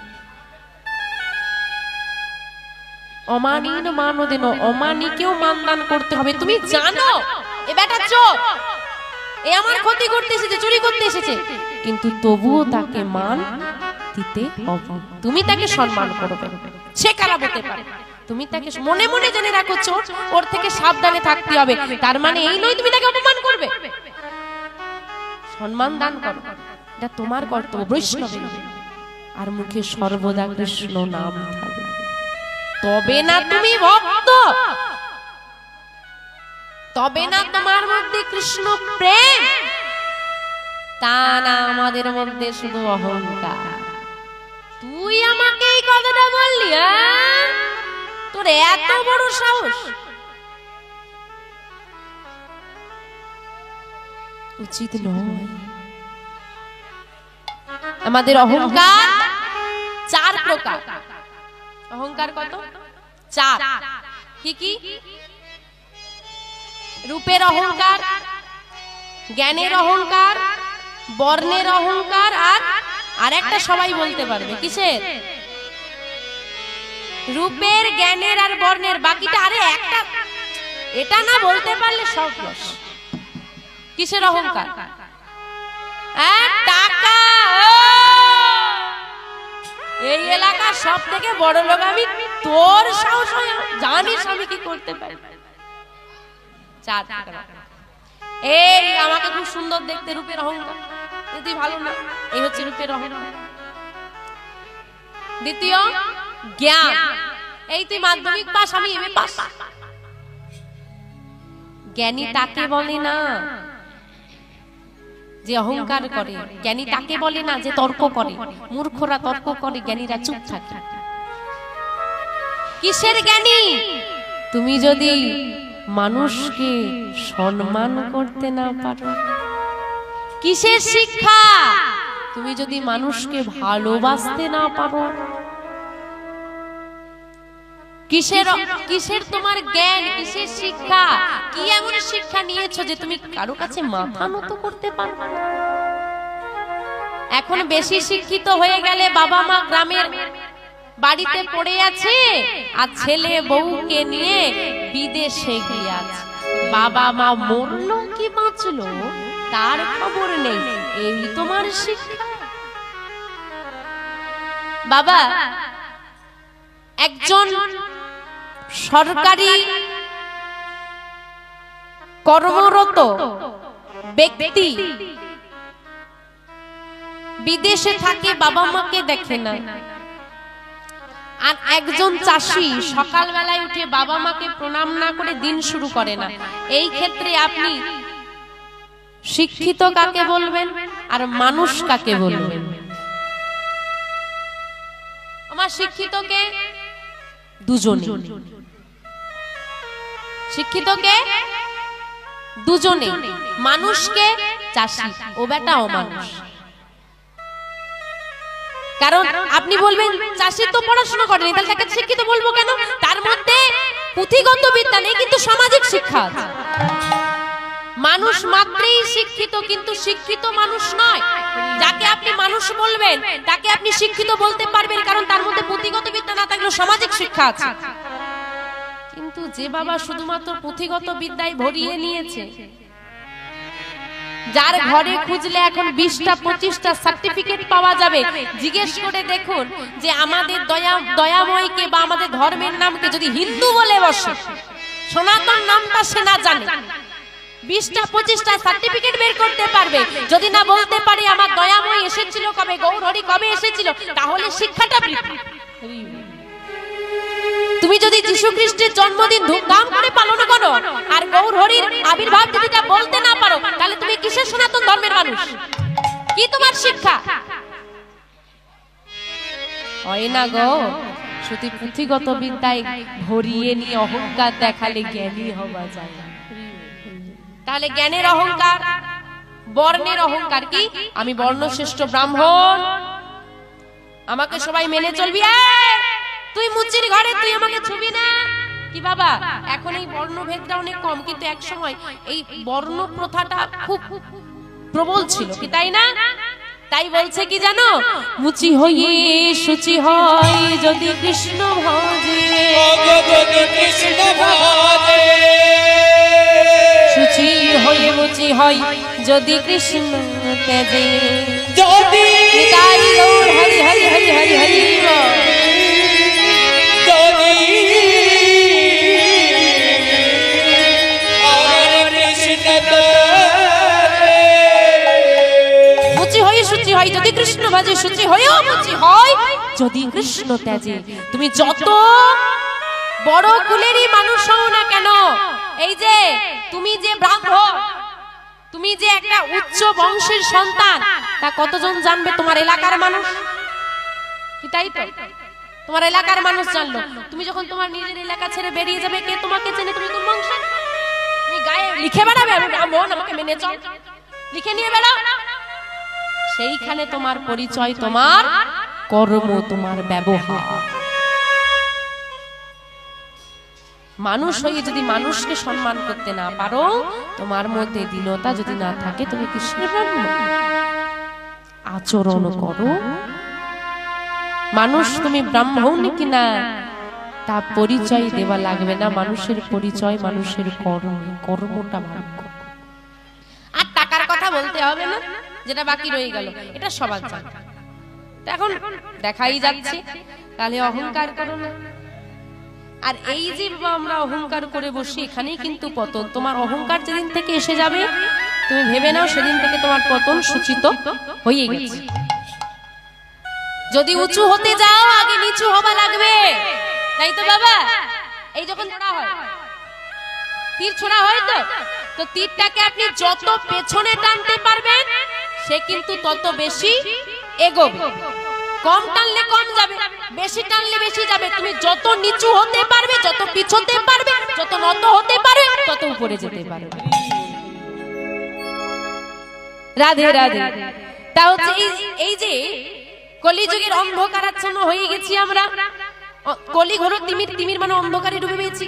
অমানিন মানদেন, অমানিকেও মানদান করতে হবে। তুমি জানো এ বেটা চোর, এ আমার ক্ষতি করতে এসেছে, চুরি করতে এসেছে, কিন্তু তবুও তাকে মান দিতে হবে। তুমি তাকে সম্মান করবে, সে খারাপ হতে পারে, তুমি তাকে মনে মনে জেনে রাখো চোর, ওর থেকে সাবধানে থাকতে হবে। তার মানে এই নয় তুমি তাকে অপমান করবে। সম্মান দান করো, এটা তোমার কর্তব্য বৈষ্ণবের। আর মুখে সর্বদা কৃষ্ণ নাম থাকবে, তবে না তুমি ভক্ত, তবে না তোমার মধ্যে কৃষ্ণ প্রেম। তা না, আমাদের মধ্যে শুধু অহংকার। তুই আমাকে এই কথাটা বললি, তোর এত বড় সাহস! উচিত নয়। আমাদের অহংকার 4 প্রকার। অহংকার কত? 4। কি কি? রূপের অহংকার, জ্ঞানের অহংকার, বর্ণের অহংকার, আর একটা সবাই বলতে পারবে কিসের? রূপের, জ্ঞানের আর বর্ণের। বাকিটা আরে একটা, এটা না বলতে পারলে সব লস। কিসের অহংকার? টাকা। এই এলাকার সব থেকে বড় লোক আমি, তোর সাহস হয়? জানিস আমি কি করতে পারি? 4 টাকা। এই আমাকে খুব সুন্দর দেখতে, রূপের অহংকার। তুই ভালো না, এই হচ্ছে রূপের অহংকার। দ্বিতীয় জ্ঞান। এই তুই মাধ্যমিক পাস, আমি এমএ পাস। জ্ঞানী তাকে বলে না যে অহংকার করে, জ্ঞানী তাকে বলে না যে তর্ক করে। মূর্খরা তর্ক করে, জ্ঞানীরা চুপ থাকে। কিসের জ্ঞানী? তুমি যদি মানুষকে সম্মান করতে না পারো? কিসের শিক্ষা? তুমি যদি মানুষকে ভালোবাসতে না পারো? কিসের তোমার জ্ঞান, কিসের শিক্ষা? কি এমন শিক্ষা নিয়েছো যে তুমি কারো কাছে মাথা নত করতে পারবে না? এখন বেশি শিক্ষিত হয়ে গেলে বাবা মা গ্রামের বাড়িতে পড়ে আছে আর ছেলে বউকে নিয়ে বিদেশে গিয়ে আছে। বাবা মা মরলো কি বাঁচলো তার খবর নেই। এই তোমার শিক্ষা? বাবা, একজন সরকারি কর্মরত ব্যক্তি বিদেশে থাকে, বাবা মাকে দেখে না। আর একজন চাষি সকালবেলায় উঠে বাবা মাকে প্রণাম না করে দিন শুরু করে না। এই ক্ষেত্রে আপনি শিক্ষিত কাকে বলবেন আর মানুষ কাকে বলবেন? আমার শিক্ষিতকে দুজনে, শিক্ষিতকে দুজনে, মানুষকে চাষি, ও বেটা ও মানুষ। কারণ আপনি বলবেন চাষি তো পড়াশোনা করেনি, তাহলে তাকে শিক্ষিত বলবো কেন? তার মধ্যে পুঁথিগত বিদ্যা নেই, কিন্তু সামাজিক শিক্ষা আছে। মানুষ মাত্রই শিক্ষিত, কিন্তু শিক্ষিত মানুষ নয়। যাকে আপনি মানুষ বলবেন তাকে আপনি শিক্ষিত বলতে পারবেন, কারণ তার মধ্যে পুঁথিগত বিদ্যা না থাকলেও সামাজিক শিক্ষা আছে। কিন্তু যে বাবা শুধুমাত্র পুঁথিগত বিদ্যায় ভরিয়ে নিয়েছে, যার ঘরে খুঁজলে এখন 20টা 25টা সার্টিফিকেট পাওয়া যাবে, জিজ্ঞেস করে দেখুন যে আমাদের দয়াময়কে বা আমাদের ধর্মের নামকে যদি হিন্দু বলে বসে, সনাতন নামটা সে না জানে, 20টা 25টা সার্টিফিকেট বের করতে পারবে। যদি না বলতে পারে আমার দয়াময় এসেছিল কবে, গৌরহরি কবে এসেছিল, তাহলে শিক্ষাটা বৃথা। তুমি যদি যীশু খ্রিস্টের জন্মদিন ধুমধাম করে পালন করো আর গৌরহরির আবির্ভাব তিথিটা বলতে না পারো, তাহলে তুমি কিসের সনাতন ধর্মের মানুষ? কি তোমার শিক্ষা? হয় না গো, শুধু পুঁথিগত বিদ্যায় ভরিয়ে নিয়ে অহংকার দেখালে জ্ঞানী হওয়া যায়। তাহলে জ্ঞানের অহংকার, বর্ণের অহংকার কি? আমি বর্ণশ্রেষ্ঠ ব্রাহ্মণ, আমাকে সবাই মেনে চলবি। তুই মুচির ঘরে, তুই আমাকে ছুবি না। কি বাবা, এখন এই বর্ণভেদটা অনেক কম, কিন্তু এক সময় এই বর্ণ প্রথাটা খুব প্রবল ছিল, কি তাই না? তাই বলছে কি জানো, মুচি হয়ে শুচি হয় যদি কৃষ্ণ ভজে, শুচি হয়ে মুচি হয় যদি কৃষ্ণ তেজে, যদি তাই গৌর হরি হরি হরি হরি হরি যদি কৃষ্ণ ভাজে, শুচি হয়েও মুচি হয় যদি কৃষ্ণ তেজে। তুমি যত বড় কুলেরই মানুষ হও না কেন, এই যে তুমি যে ব্রাহ্মণ, তুমি যে একটা উচ্চ বংশের সন্তান, তা কতজন জানবে? তোমার এলাকার মানুষ, কি তাই তো? তোমার এলাকার মানুষ জানলো। তুমি যখন তোমার নিজের এলাকা ছেড়ে বেরিয়ে যাবে, কে তোমাকে চেনে তুমি কোন বংশ? তুমি গায়ে লিখে বেড়াবে আমি ব্রাহ্মণ, আমাকে মেনে চল, লিখে নিয়ে বেড়াও। সেইখানে তোমার পরিচয়, তোমার কর্ম, তোমার ব্যবহার। মানুষ হয়ে যদি মানুষকে সম্মান করতে না পারো, তোমার মধ্যে দীনতা যদি না থাকে, তুমি কিসের ব্রাহ্মণ? আচরণ করো। মানুষ তুমি ব্রাহ্মণ কিনা তা পরিচয় দেওয়া লাগবে না। মানুষের পরিচয় মানুষের কর্ম, কর্মটা ভাগ্য। আর টাকার কথা বলতে হবে না, যেটা বাকি রয়ে গেল, এটা সবার জানে। এখন দেখাই যাচ্ছে, তাহলে অহংকার করো না। আর এই যে আমরা অহংকার করে বসি, এখানেই কিন্তু পতন। তোমার অহংকার যেদিন থেকে এসে যাবে, তুমি ভেবে নাও সেদিন থেকে তোমার পতন সূচিত হয়ে গেছে। যদি উঁচু হতে যাও, আগে নিচু হওয়া লাগবে, তাই তো বাবা? এই যখন ছোড়া হয়, তীর ছোড়া হয়, তো তীরটাকে আপনি যত পেছনে টানতে পারবেন, সে কিন্তু তত বেশি এগোবে। কম টানলে কম যাবে, বেশি টানলে বেশি যাবে। তুমি যত নিচু হতে পারবে, যত পিছতে পারবে, যত নত হতে পারে তত উপরে যেতে পারে। রাধে রাধে। তা হচ্ছে এই যে কলিযুগের অন্ধকারাচ্ছন্ন হয়ে গেছি আমরা, কলি ঘোর তিমির মানে অন্ধকারে ডুবে গেছি।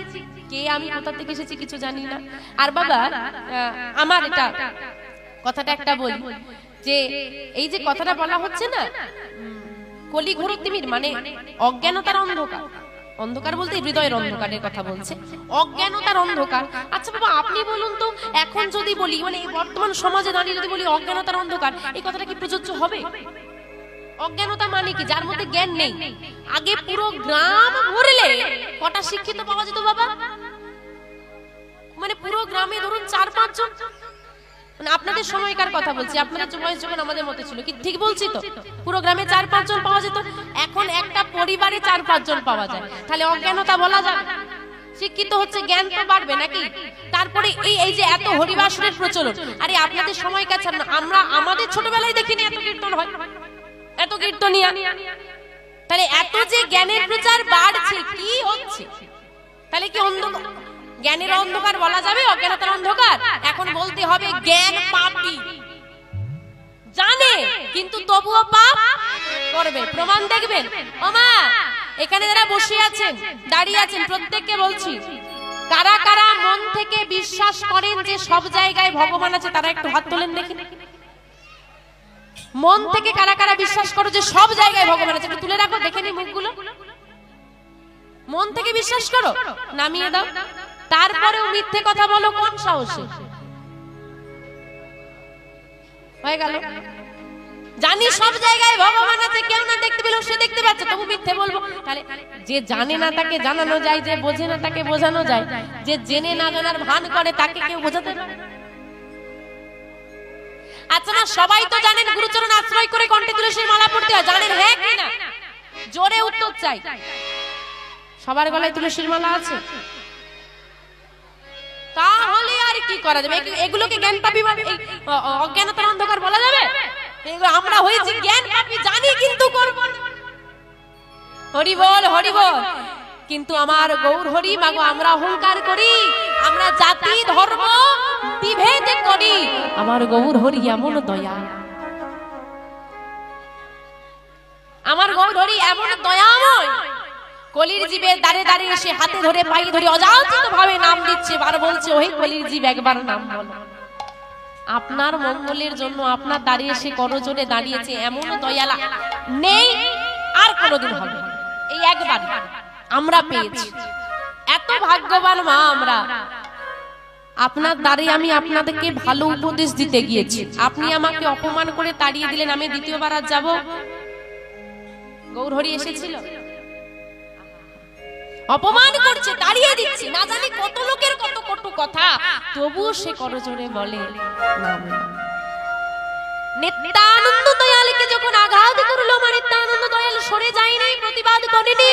কে আমি কোথা থেকে এসেছি কিছু জানি না। আর বাবা আমার এটা কথাটা একটা বলি, যে এই যে কথাটা বলা হচ্ছে না কলি ঘোর তিমির মানে অজ্ঞানতার অন্ধকার, অন্ধকার বলতে হৃদয়ের অন্ধকারের কথা বলছে, অজ্ঞানতার অন্ধকার। আচ্ছা বাবা আপনি বলুন তো, এখন যদি বলি মানে বর্তমান সমাজে দাঁড়িয়ে যদি বলি অজ্ঞানতার অন্ধকার, এই কথাটা কি প্রযোজ্য হবে? অজ্ঞানতা মানে কি? যার মধ্যে জ্ঞান নেই। আগে পুরো গ্রাম ঘুরলে কটা শিক্ষিত পাওয়া যেত বাবা? মানে পুরো গ্রামে ধরুন 4-5 জন, মানে আপনাদের সময়কার কথা বলছি, আপনাদের বয়স যখন আমাদের মতো ছিল, কি ঠিক বলছি তো? পুরো গ্রামে 4-5 জন পাওয়া যেত, এখন একটা পরিবারে 4-5 জন পাওয়া যায়। তাহলে অজ্ঞানতা বলা যায়? শিক্ষিত হচ্ছে জ্ঞান তো বাড়বে নাকি? তারপরে এই যে এত হরিবাসনের প্রচলন, আরে আপনাদের সময়কার না, আমরা আমাদের ছোটবেলায় দেখিনি এত কীর্তন হয়, এত কীর্তনিয়া। তাহলে এত যে জ্ঞানের প্রচার বাড়ছে, কি হচ্ছে? তাহলে কি অন্ধকার, জ্ঞানের অন্ধকার বলা যাবে? অজ্ঞানতার অন্ধকার? এখন বলতে হবে জ্ঞান পাপী, জানে কিন্তু তবুও পাপ করবে। প্রমাণ দেখবেন। ওমা এখানে যারা বসে আছেন দাঁড়িয়ে আছেন প্রত্যেককে বলছি, কারা কারা মন থেকে বিশ্বাস করেন যে সব জায়গায় ভগবান আছে, তারা একটু হাত তোলেন দেখি। মন থেকে কারা কারা বিশ্বাস করো যে সব জায়গায় ভগবান আছে? একটু তুলে রাখো দেখে নি মুখগুলো। মন থেকে বিশ্বাস করো, নামিয়ে দাও। তারপরেও মিথ্যে কথা বলো কোন সাহসে? হয়ে গেল। জানি সব জায়গায় ভগবান আছে, কেউ না দেখতে পেলেও সে দেখতে পাচ্ছে, তবু মিথ্যে বলবো। তাহলে যে জানে না তাকে জানানো যায়, যে বোঝে না তাকে বোঝানো যায়, যে জেনে না জানার ভান করে তাকে কেউ বোঝাতে পারে? আচ্ছা না, সবাই তো জানেন গুরুচরণ আশ্রয় করে কণ্ঠে তুলসীর মালা পড়তে হয়, জানেন হ্যাঁ কি না? জোরে উত্তর চাই। সবার গলায় তুলসীর মালা আছে? তাহলে আর কি করা যাবে? এগুলোকে জ্ঞান পাপী মানে অজ্ঞানতার অন্ধকার বলা যাবে? আমরা হয়েছি জ্ঞান পাপী, জানি কিন্তু করব না। হরি বল হরি বল। কিন্তু আমার গৌর হরি মাগো, আমরা অহংকার করি, আমরা জাতি ধর্ম বিভেদ করি। আমার গৌর হরি এমন দয়া, আমার গৌর হরি এমন দয়াময়, কলির জীবের দাঁড়ে দাঁড়িয়ে এসে হাতে ধরে পায়ে ধরে অযাচিত ভাবে নাম দিচ্ছে, বার বলছে ওহে কলির জীব একবার নাম বলো। আপনার মঙ্গলের জন্য আপনার দাঁড়িয়ে এসে করজোড়ে দাঁড়িয়েছে, এমন দয়ালা নেই আর কোনোদিন হবে। এই একবার আমরা পেয়েছি, এত ভাগ্যবান মা আমরা। আপনার দ্বারে আমি আপনাদেরকে ভালো উপদেশ দিতে গিয়েছি, আপনি আমাকে অপমান করে তাড়িয়ে দিলেন, আমি দ্বিতীয়বার আর যাব? গৌরহরি এসেছিল, অপমান করছে, তাড়িয়ে দিচ্ছে, না জানি কত লোকের কত কটু কথা, তবুও সে করজোড়ে বলে নাম নাম। নিত্যানন্দ দয়ালকে যখন আঘাত করলো, মানে নিত্যানন্দ দয়াল সরে যায়নি, প্রতিবাদ করেনি,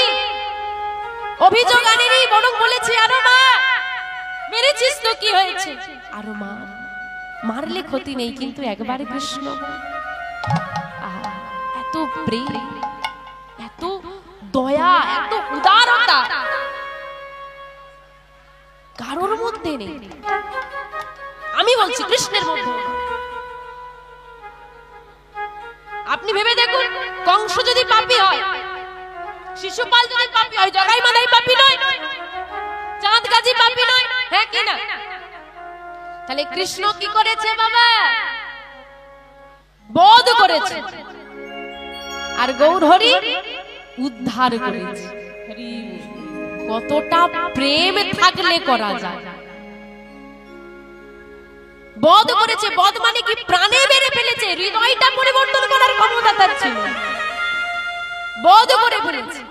অভিযোগ আনেনি, বরং বলেছে আরো মা মেরেছিস তো কি হয়েছে, আরো মা মারলে ক্ষতি নেই, কিন্তু একবার কৃষ্ণ। এত প্রেম, এত দয়া, এত উদারতা কারোর মধ্যে নেই। আমি বলছি কৃষ্ণের মধ্যে। আপনি ভেবে দেখুন, কংস যদি পাপী হয়, শিশুপাল যদি পাপী হয়, জগাই মাদাই পাপী নয়, চাঁদ গাজী পাপী নয়, হ্যাঁ কি না? তাহলে কৃষ্ণ কি করেছে বাবা? বধ করেছে, আর গৌর হরি উদ্ধার করেছে। কতটা প্রেম থাকলে করা যায়। বধ করেছে, বধ মানে কি? প্রাণে মেরে ফেলেছে, হৃদয়টা পরিবর্তন করার ক্ষমতা তার ছিল, বধ করে ফেলেছে।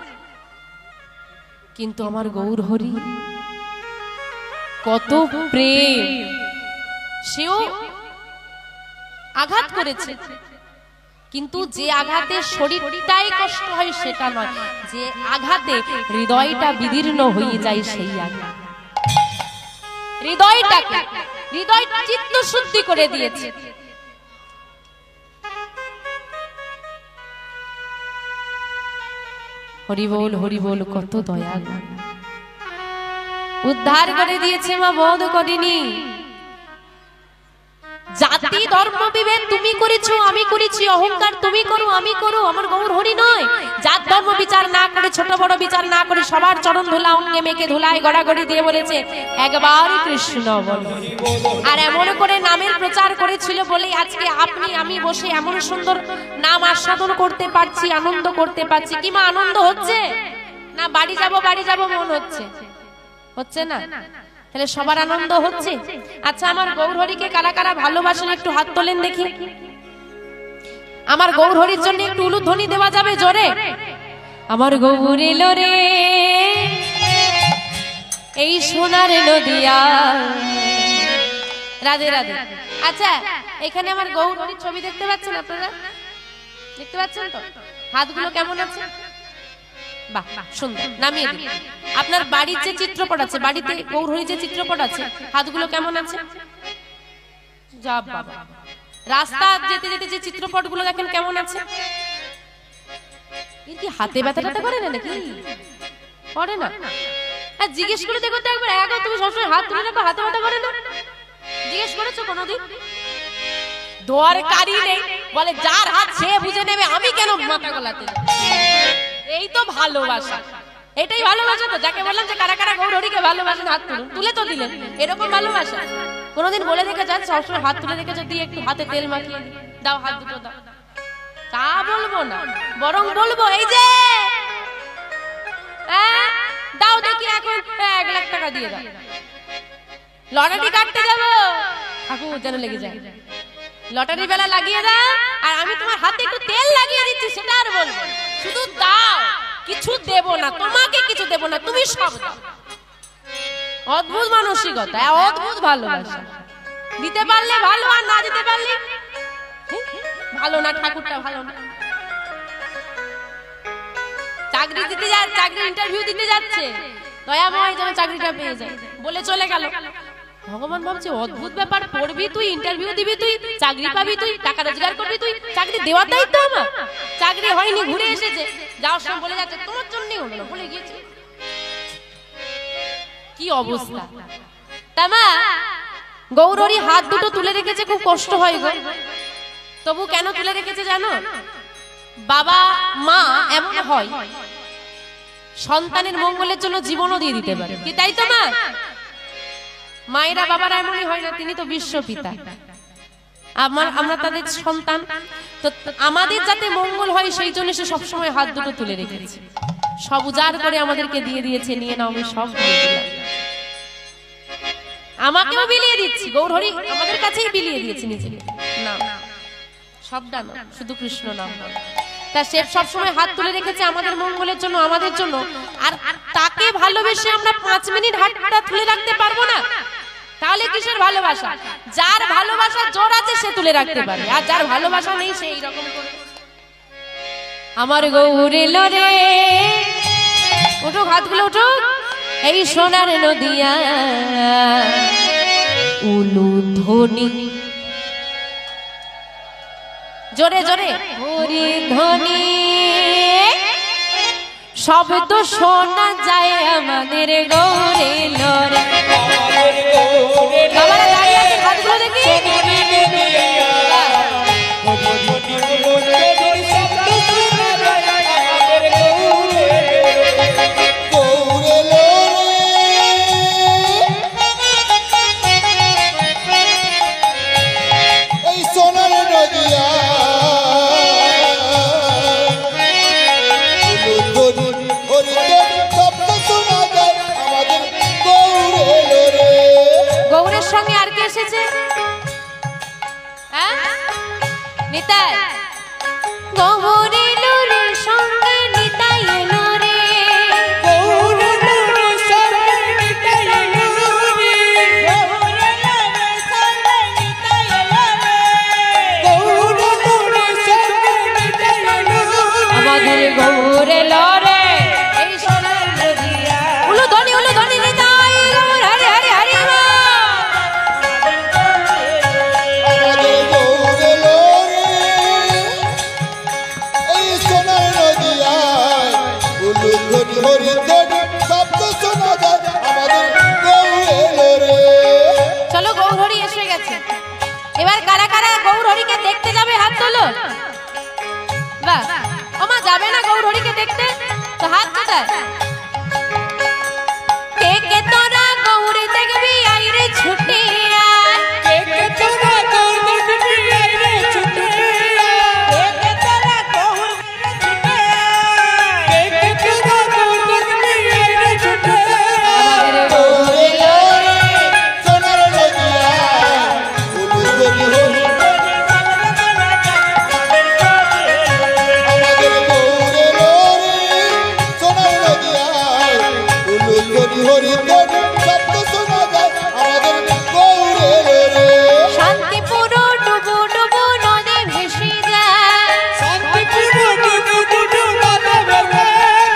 কিন্তু আমার গৌর হরি কত প্রেম, সেও আঘাত করেছে, কিন্তু যে আঘাতে শরীরটাই কষ্ট হয় সেটা নয়, যে আঘাতে হৃদয়টা বিদীর্ণ হয়ে যায় সেই আঘাত। হৃদয়টাকে, হৃদয় চিত্ত শুদ্ধি করে দিয়েছে। হরি বল হরি বল, কত দয়া। উদ্ধার করে দিয়েছে মা, বধ করেনি। জাতি ধর্ম বিভেদ তুমি করেছো, আমি করেছি, অহংকার তুমি করো আমি করো, আমার গৌর হরি নয়। জাত ধর্ম বিচার না করে, ছোট বড় বিচার না করে, সবার চরণ ধুলা অঙ্গে মেখে ধুলায় গড়াগড়ি দিয়ে বলেছে একবার কৃষ্ণ বলো। আর এমন করে নামের প্রচার করেছিল বলেই আজকে আপনি আমি বসে এমন সুন্দর নাম আস্বাদন করতে পারছি, আনন্দ করতে পারছি। কি মা আনন্দ হচ্ছে না? বাড়ি যাব মন হচ্ছে, হচ্ছে না? তাহলে সবার আনন্দ হচ্ছে। আচ্ছা, আমার গৌর হরিকে কারা কারা ভালোবাসেন একটু হাত তোলেন দেখি। আমার গৌর হরির জন্য একটু উলুধ্বনি দেওয়া যাবে জোরে? আমার গৌর এলো রে এই সোনার নদিয়া। রাধে রাধে। আচ্ছা, এখানে আমার গৌর হরির ছবি দেখতে পাচ্ছেন আপনারা? দেখতে পাচ্ছেন তো? হাতগুলো কেমন আছে? বাহ, সুন্দর। নামিয়ে দিন। আপনার বাড়ির যে চিত্রপট আছে, বাড়িতে গৌর হরির যে চিত্রপট আছে, হাতগুলো কেমন আছে? যা বাবা। রাস্তা যেতে যেতে যে চিত্রপটগুলো দেখেন কেমন আছে? এর কি হাতে ব্যথা ট্যাথা করে না নাকি? করে না? আর জিজ্ঞেস করে দেখো তো একবার, একবার তুমি সবসময় হাত তুলে রাখো, হাতে ব্যথা করে না? জিজ্ঞেস করেছো কোনোদিন? দরকারই নেই, বলে যার হাত সে বুঝে নেবে, আমি কেন মাথা গলাতে? এই তো ভালোবাসা, এটাই ভালোবাসা তো। যাকে বললাম যে কারা কারা গৌর হরিকে ভালোবাসেন হাত তুলুন, তুলে তো দিলেন। এরকম ভালোবাসা কোনোদিন বলে দেখে যান? সবসময় হাত তুলে রেখেছো, দিয়ে একটু হাতে তেল মাখিয়ে দাও, হাত দুটো দাও, তা বলবো না, বরং বলবো এই যে দাও দেখি এখন 1 লাখ টাকা দিয়ে দাও, লটারি কাটতে যাবো, ঠাকুর যেন লেগে যায়, লটারি বেলা লাগিয়ে দাও, আর আমি তোমার হাতে একটু তেল লাগিয়ে দিচ্ছি, সেটা আর বলবো। শুধু দাও, কিছু দেব না, তোমাকে কিছু দেব না, তুমি সব দাও। অদ্ভুত মানসিকতা, অদ্ভুত ভালোবাসা। দিতে পারলে ভালো, আর না দিতে পারলে ভালো না, ঠাকুরটা ভালো না। চাকরি দিতে যাচ্ছে, চাকরি ইন্টারভিউ দিতে যাচ্ছে, দয়াময় যেন চাকরিটা পেয়ে যায় বলে চলে গেল। ভগবান ভাবছে অদ্ভুত ব্যাপার, পড়বি তুই, ইন্টারভিউ দিবি তুই, চাকরি পাবি তুই, টাকা রোজগার করবি তুই, চাকরি দেওয়ার দায়িত্ব আমার। চাকরি হয়নি, ঘুরে এসেছে, যাওয়ার সময় বলে যাচ্ছে তোমার জন্যই হলো না, বলে গিয়েছে। কি অবস্থা! তামা গৌর হরি হাত দুটো তুলে রেখেছে, খুব কষ্ট হয় গো। তবু কেন তুলে রেখেছে জানো? বাবা মা এমন হয় সন্তানের মঙ্গলের জন্য জীবনও দিয়ে দিতে পারে, কি তাই তো মা? মায়েরা বাবারা এমনই হয় না? তিনি তো বিশ্বপিতা, আমরা তাদের সন্তান, তো আমাদের যাতে মঙ্গল হয় সেই জন্য সে সবসময় হাত দুটো তুলে রেখেছে, সব উজাড় করে আমাদেরকে দিয়ে দিয়েছে, নিয়ে নাও, আমি সব দিয়ে দিলাম। আমাকেও বিলিয়ে দিচ্ছি, গৌর হরি আমাদের কাছেই বিলিয়ে দিয়েছে নিজেকে। না, সবটা না, শুধু কৃষ্ণ নাম না। তা সে সবসময় হাত তুলে রেখেছে আমাদের মঙ্গলের জন্য, আমাদের জন্য। আর তাকে ভালোবেসে আমরা 5 মিনিট হাতটা তুলে রাখতে পারবো না? তাহলে কিসের ভালোবাসা? যার ভালোবাসা জোর আছে সে তুলে রাখতে পারে, আর যার ভালোবাসা নেই সে এইরকম করে। আমার গৌর এলো রে, উঠো, হাতগুলো উঠো, এই সোনার নদিয়া। উলুধ্বনি জোরে জোরে, হরি ধ্বনি শব্দ শোনা যায় আমাদের গৌর এলো রে। বাবারা দাঁড়িয়ে আছে, হাতগুলো দেখি। গৌরের সঙ্গে আর কে এসেছে? নিতাই। গৌর এলো রে, সঙ্গে নিতাই এলো রে। গৌর এলো রে, সঙ্গে নিতাই এলো রে। গৌর এলো রে, সঙ্গে নিতাই এলো রে। গৌর এলো রে, সঙ্গে নিতাই এলো রে। আমাদের গৌর এলো রে, এই সোনার নদিয়া। উলু ধ্বনি, উলু ধ্বনি, নিতাই গৌর, হরি হরি হরি বল। আমাদের গৌর এলো রে, এই গেছে। এবার কারা কারা গৌর হরিকে দেখতে যাবে হাত তোলো। বাহ, ওমা যাবে না গৌর হরিকে দেখতে? তো হাত কোথায়? কে কে তোরা গৌর দেখবি আইরে ছুটে আয়, কে কে তোরা গৌর দেখবি আইরে ছুটে আয়, কে কে তোরা গৌর ছুটে আয়, কে কে তোরা গৌর দেখবি আইরে ছুটে আয়। ওরে ওরে সোনার নদিয়া উলু গরি হরি আমাদের গৌরে লোরে সোনার নদিয়া উলু গরি হরি গরি শব্দ শোনা যায় আমাদের গৌরে লোরে। শান্তিপুর ডুবু ডুবু নদী ভেসে যায়, শান্তিপুর ডুবু ডুবু নদে ভেসে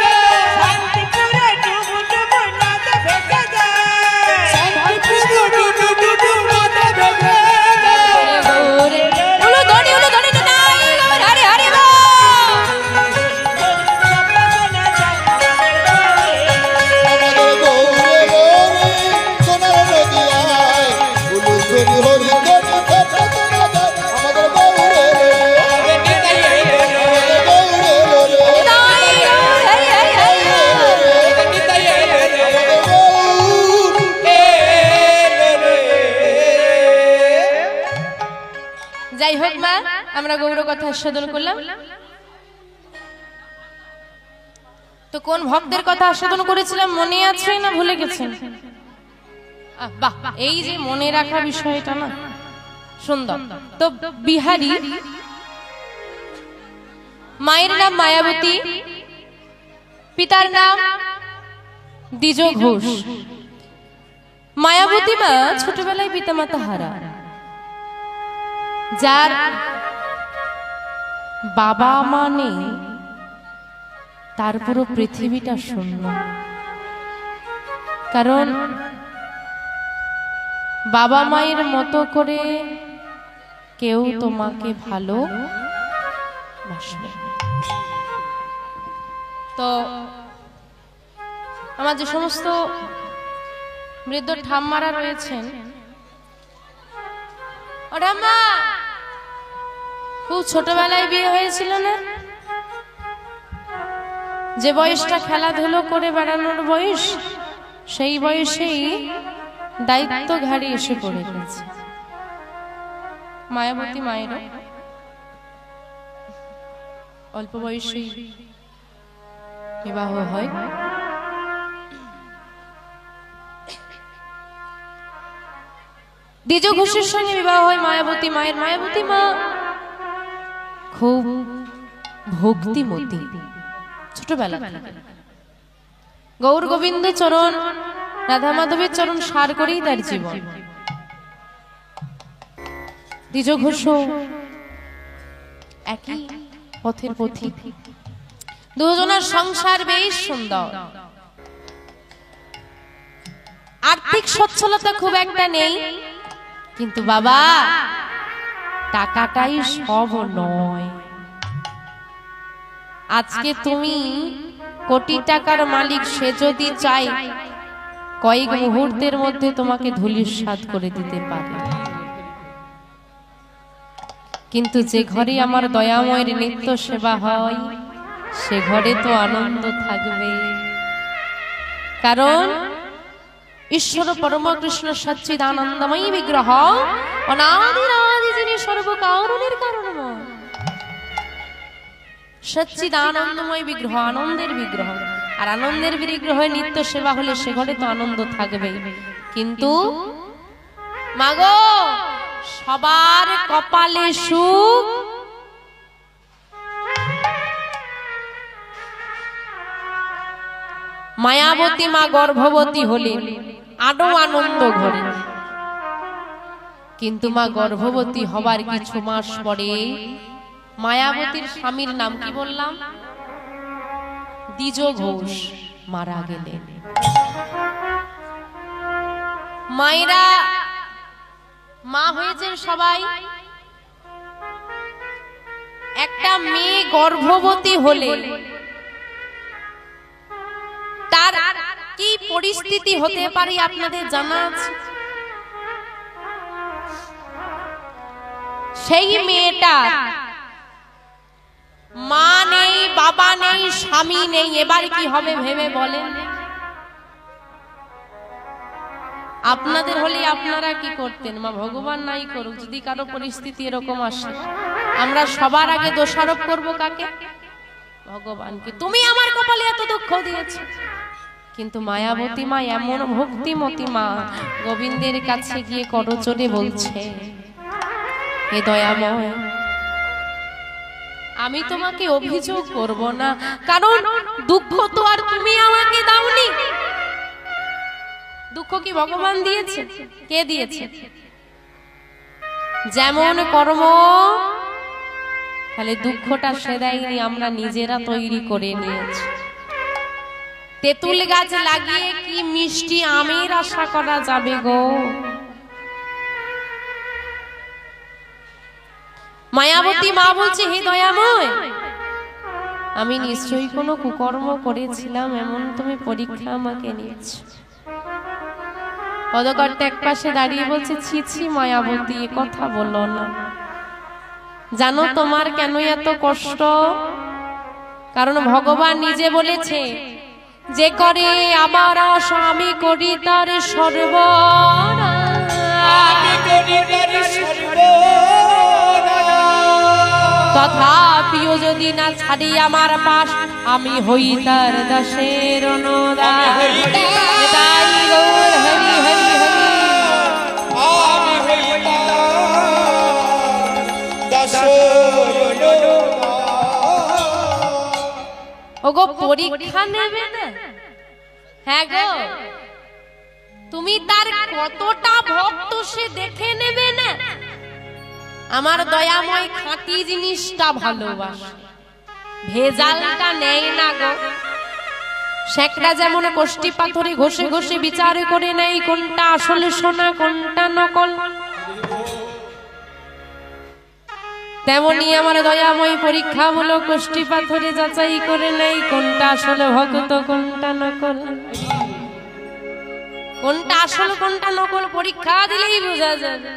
যায়, শান্তিপুর ডুবু ডুবু নদে ভেসে যায়, শান্তিপুর ডুবু ডুবু নদে ভেসে যায়। গৌরে উলু ধনি নাই গৌর হরি হরি বল। আমাদের গৌরে লোরে সোনার নদিয়ায় উলু গরি হরি গরি শব্দ শোনা যায় আমাদের গৌরে লোরে। আমাদের নিতাই এলো রে, আমাদের গৌরে লোরে নাই গৌর হরি হরি হরি বল। আমাদের নিতাই এলো রে, আমাদের গৌর এলো রে। যাই হোক মা, আমরা গৌর কথা আস্বাদন করলাম। তো কোন ভক্তের কথা আস্বাদন করেছিলাম মনে আছে না ভুলে গেছেন? বাহ, এই যে মনে রাখা বিষয়টা না সুন্দর। তো বিহারী মায়ের নাম মায়াবতী, পিতার নাম দ্বিজ ঘোষ। মায়াবতী মা ছোটবেলায় পিতামাতা হারা, যার বাবা মা নেই, তার পুরো পৃথিবীটা শূন্য। কারণ বাবা মায়ের মতো করে কেউ তোমাকে ভালো বাসবে। তো আমার যে সমস্ত বৃদ্ধ ঠাম্মারা রয়েছেন, ও ঠাম্মা, খুব ছোটবেলায় বিয়ে হয়েছিল না? যে বয়সটা খেলাধুলো করে বেড়ানোর বয়স, সেই বয়সেই দায়িত্ব ঘাড়ে এসে পড়ে গেছে। মায়াবতী মায়েরও অল্প বয়সেই বিবাহ হয়। দ্বিজ ঘোষের সঙ্গে বিবাহ হয় মায়াবতী মায়ের। মায়াবতী মা খুব ভক্তিমতী ছোটবেলা থেকে। গৌর গোবিন্দ চরণ, রাধা মাধবের চরণ সার করেই তার জীবন। দ্বিজ ঘোষ একই পথের পথিক, দুজনের সংসার বেশ সুন্দর। আর্থিক সচ্ছলতা খুব একটা নেই, কিন্তু বাবা টাকাটাই সব নয়। আজকে তুমি কোটি টাকার মালিক, সে যদি চায় কয়েক মুহূর্তের মধ্যে তোমাকে ধূলিসাৎ করে দিতে পারে। কিন্তু যে ঘরে আমার দয়াময়ের নিত্য সেবা হয়, সে ঘরে তো আনন্দ থাকবে। কারণ ঈশ্বর পরম কৃষ্ণ সচ্চিদানন্দময়ী বিগ্রহ, অনাদিরাদি যিনি সর্বকারণের কারণময়, সচ্চিদানন্দময় বিগ্রহ, আনন্দের বিগ্রহ। আর আনন্দের বিগ্রহে নিত্য সেবা হলে সে ঘরে তো আনন্দ থাকবে। কিন্তু মাগো, সবার কপালে সুখ, মায়াবতী মা গর্ভবতী হলে আরো আনন্দ ঘরে। কিন্তু মা গর্ভবতী হবার কিছু মাস পরে মায়াবতীর স্বামীর নাম কি বললাম? দ্বিজ ঘোষ মারা গেলেন। মায়েরা মা হয়েছেন সবাই। একটা মেয়ে গর্ভবতী হলে তার কি পরিস্থিতি হতে পারে আপনাদের জানা আছে? সেই মেয়েটা মা নেই, বাবা নেই, স্বামী নেই, এবার কি হবে ভেবে বলেন। আপনাদের হলে আপনারা কি করতেন? মা ভগবান নাই করুক, যদি কারো পরিস্থিতি এরকম আসে, আমরা সবার আগে দোষারোপ করব কাকে? ভগবানকে। তুমি আমার কপালে এত দুঃখ দিয়েছ। কিন্তু মায়াবতী মা এমন ভক্তিমতী মা গোবিন্দের কাছে গিয়ে করজোড়ে বলছে, হে দয়াময়, আমি তোমাকে অভিযোগ করব না, কারণ দুঃখ তো আর তুমি আমাকে দাওনি। দুঃখ কি ভগবান দিয়েছে? কে দিয়েছে? যেমন কর্ম, তাহলে দুঃখটা সে দেয়নি, আমরা নিজেরা তৈরি করে নিয়েছি। তেঁতুল গাছ লাগিয়ে কি মিষ্টি আমের আশা করা যাবে গো? মায়াবতী মা বলছে, হে দয়াময়, আমি নিশ্চয়ই কোনো কুকর্ম করেছিলাম, এমন তুমি পরীক্ষা আমাকে নিয়েছো। পদকর্তা এক পাশে দাঁড়িয়ে বলছে, ছি ছি মায়াবতী, এ কথা বলো না। জানো তোমার কেন এত কষ্ট? কারণ ভগবান নিজে বলেছে, যে করে আমার আশা আমি করি তার সর্বনাশ। তথাপিও যদি না ছাড়ি আমার পাশ, আমি হই তার দাসের অনুদাস। হরি হরি হরি। ওগো পরীক্ষা নেবে না? হ্যাঁ গো, তুমি তার কতটা ভক্ত সে দেখে নেবে না। আমার দয়াময় খাঁটি জিনিসটা ভালোবাসে, ভেজালটা নেয় না গো। শেখরা যেমন কষ্টি পাথরে ঘষে ঘষে বিচার করে নেয় কোনটা আসলে সোনা কোনটা নকল, তেমনি আমার দয়াময় পরীক্ষামূলক কষ্টি পাথরে যাচাই করে নেয় কোনটা আসলে ভক্ত কোনটা নকল। কোনটা আসল কোনটা নকল পরীক্ষা দিলেই বোঝা যাবে।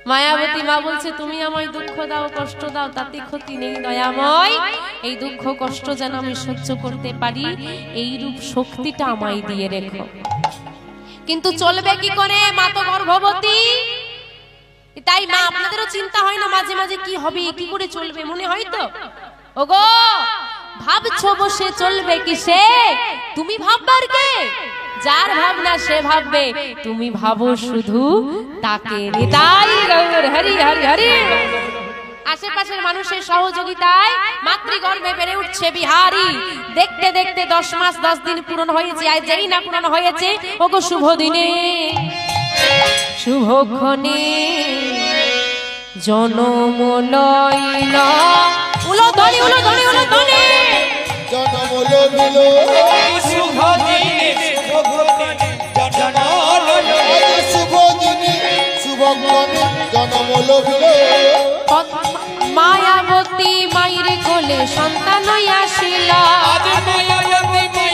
মায়াবতী মা বলছে, তুমি আমায় দুঃখ দাও, কষ্ট দাও, তাতে ক্ষতি নেই দয়াময়। এই দুঃখ কষ্ট যেন আমি সহ্য করতে পারি, এই রূপ শক্তিটা আমায় দিয়ে রেখো। কিন্তু চলবে কি করে? মা তো গর্ভবতী। তাই মা আপনাদেরও চিন্তা হয় না মাঝে মাঝে কি হবে, কি করে চলবে? মনে হয় তো? ওগো ভাবছো বসে চলবে কিসে? তুমি ভাববার কে? যার ভাবনা সে ভাববে, তুমি ভাবো শুধু তাকে। নিতাই গৌর হরি হরি হরি। আশেপাশের মানুষের সহযোগিতায় মাতৃগর্ভে বেড়ে উঠছে বিহারী। দেখতে দেখতে 10 মাস 10 দিন পূরণ হয়েছে। আর যেই না পূরণ হয়েছে, ওগো শুভ দিনে শুভক্ষণে জনম লইল। উলো ধনি উলো ধনি উলো ধনি জনম লইল শুভ দিনে শুভ দিনে শুভক্ষণে জনম লইল। মায়াবতী মায়ের কোলে সন্তান আসিল। মায়াবতী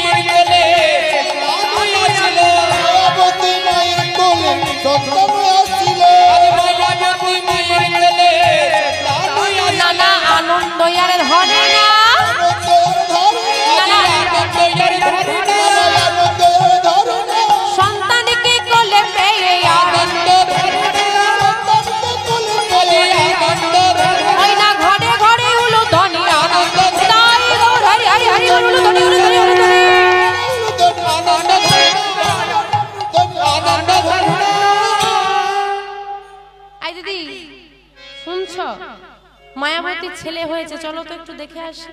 মায়ের কোলে সন্তান আসিল। নানা আনন্দ আর ধরে না, সন্তানকে কোলে পেয়ে আনন্দ হয় না। ঘরে ঘরে উলো ধনি আনন্দ। তাই গৌর হরি হরি হরি উলো ধনি উলো ধনি উলো ধনি। আই দিদি শুনছো, মায়াবতীর ছেলে হয়েছে, চলো তো একটু দেখে আসি।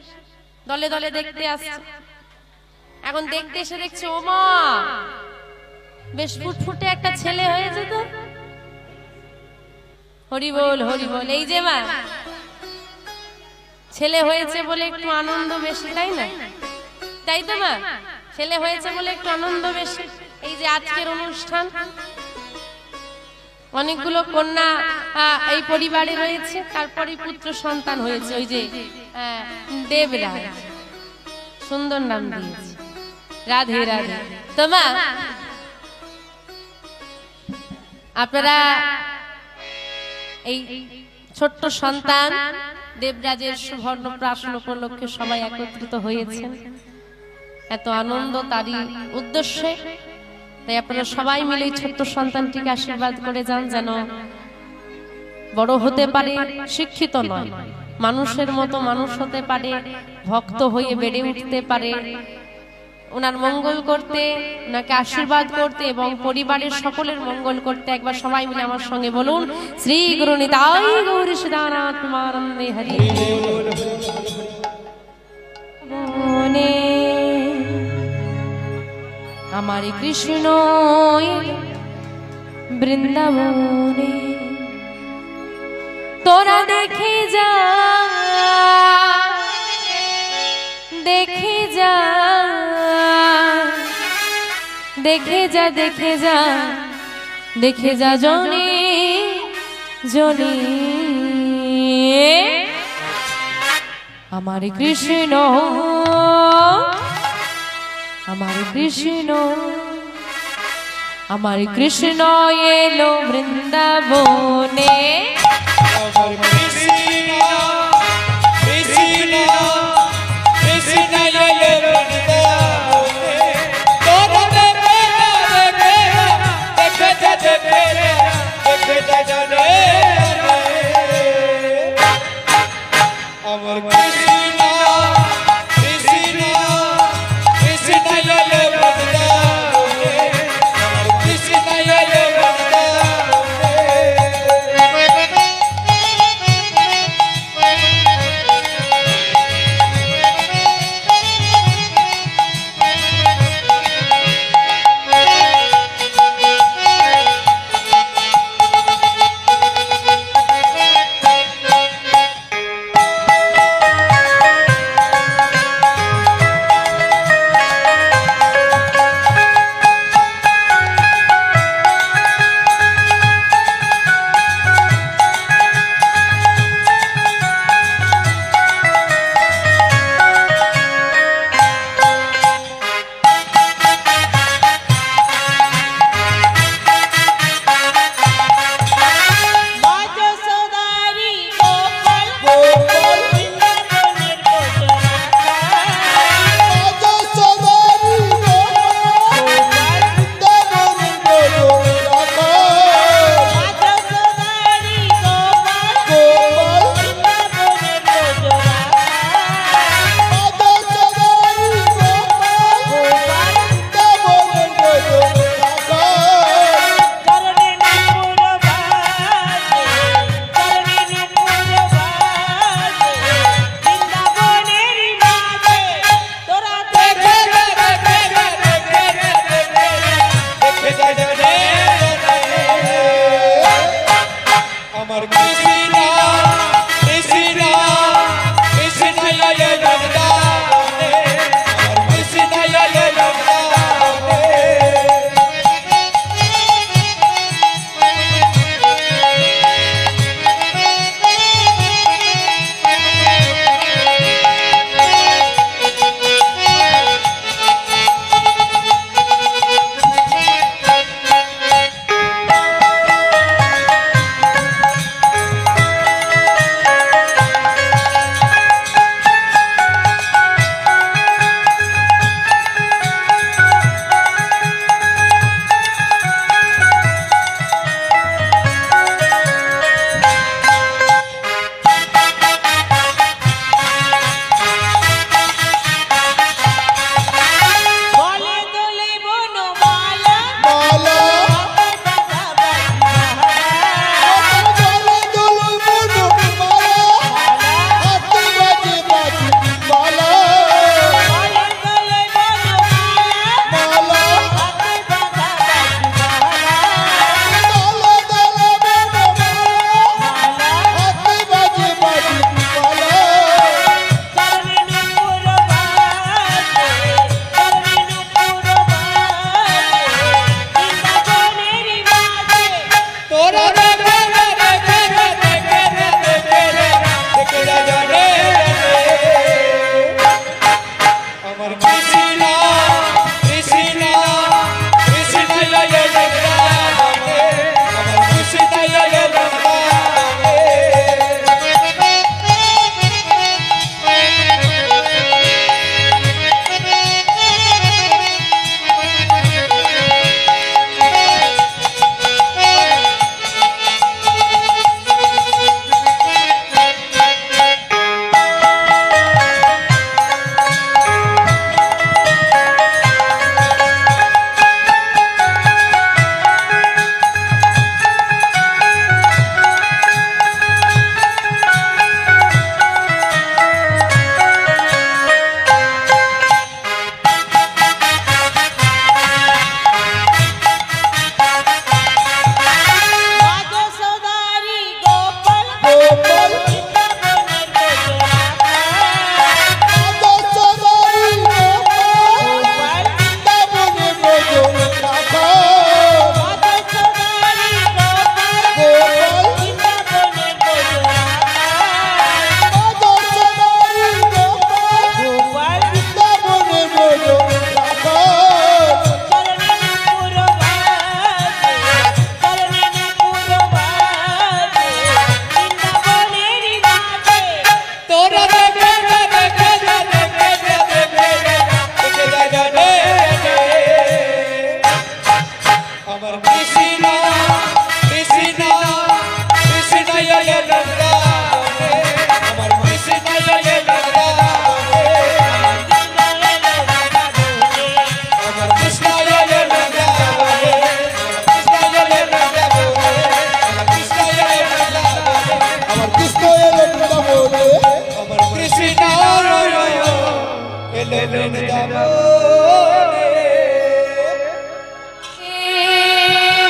দলে দলে দেখতে আসছে। এখন দেখতে এসে দেখছে, ও মা বেশ ফুটফুটে একটা ছেলে হয়েছে তো। হরি বল হরি বল। এই যে মা ছেলে হয়েছে বলে একটু আনন্দ বেশি, তাই না? তাই তো মা, ছেলে হয়েছে বলে একটু আনন্দ বেশি। এই যে আজকের অনুষ্ঠান, অনেকগুলো কন্যা এই পরিবারে রয়েছে, তারপরে পুত্র সন্তান হয়েছে। ওই যে দেবরাজ, সুন্দর নাম দিয়েছে, রাধে রাধে। তো মা আপনারা এই ছোট্ট সন্তান দেবরাজের সুবর্ণপ্রাশন উপলক্ষে সবাই একত্রিত হয়েছেন। এত আনন্দ তারই উদ্দেশ্যে। তাই আপনারা সবাই মিলে ছোট্ট সন্তানটিকে আশীর্বাদ করে যান, যেন বড় হতে পারে, শিক্ষিত নয়, মানুষের মতো মানুষ হতে পারে, ভক্ত হয়ে বেড়ে উঠতে পারে, ওনার মঙ্গল করতে, ওনাকে আশীর্বাদ করতে এবং পরিবারের সকলের মঙ্গল করতে। একবার সবাই মিলে আমার সঙ্গে বলুন, শ্রী গুরু নিতাই গৌর সদানাথ প্রেমানন্দে হরি বনে আমার কৃষ্ণ বৃন্দাবনে তোরা দেখে যা, দেখে যা, দেখে যা, দেখে যা, দেখে যা জনে জনে আমার কৃষ্ণ, আমার কৃষ্ণ, আমার কৃষ্ণ এলো বৃন্দাবনে। আমার কৃষ্ণ কৃষ্ণ কৃষ্ণ এলো বৃন্দাবনে, তোরা দেখে দেখে যা, দেখে যা জনে আমার কৃষ্ণ কৃষ্ণ কৃষ্ণ এলো বৃন্দাবনে, আমার কৃষ্ণ এলো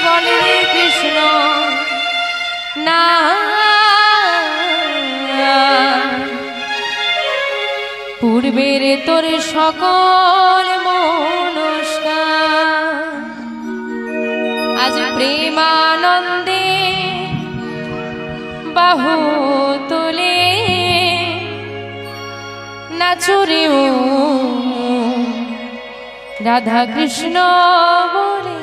বলে কৃষ্ণ না পূর্বের তোর সকল মনস্কার আজ প্রেমানন্দে বাহু তোলে নাচুরে রাধা কৃষ্ণ বলে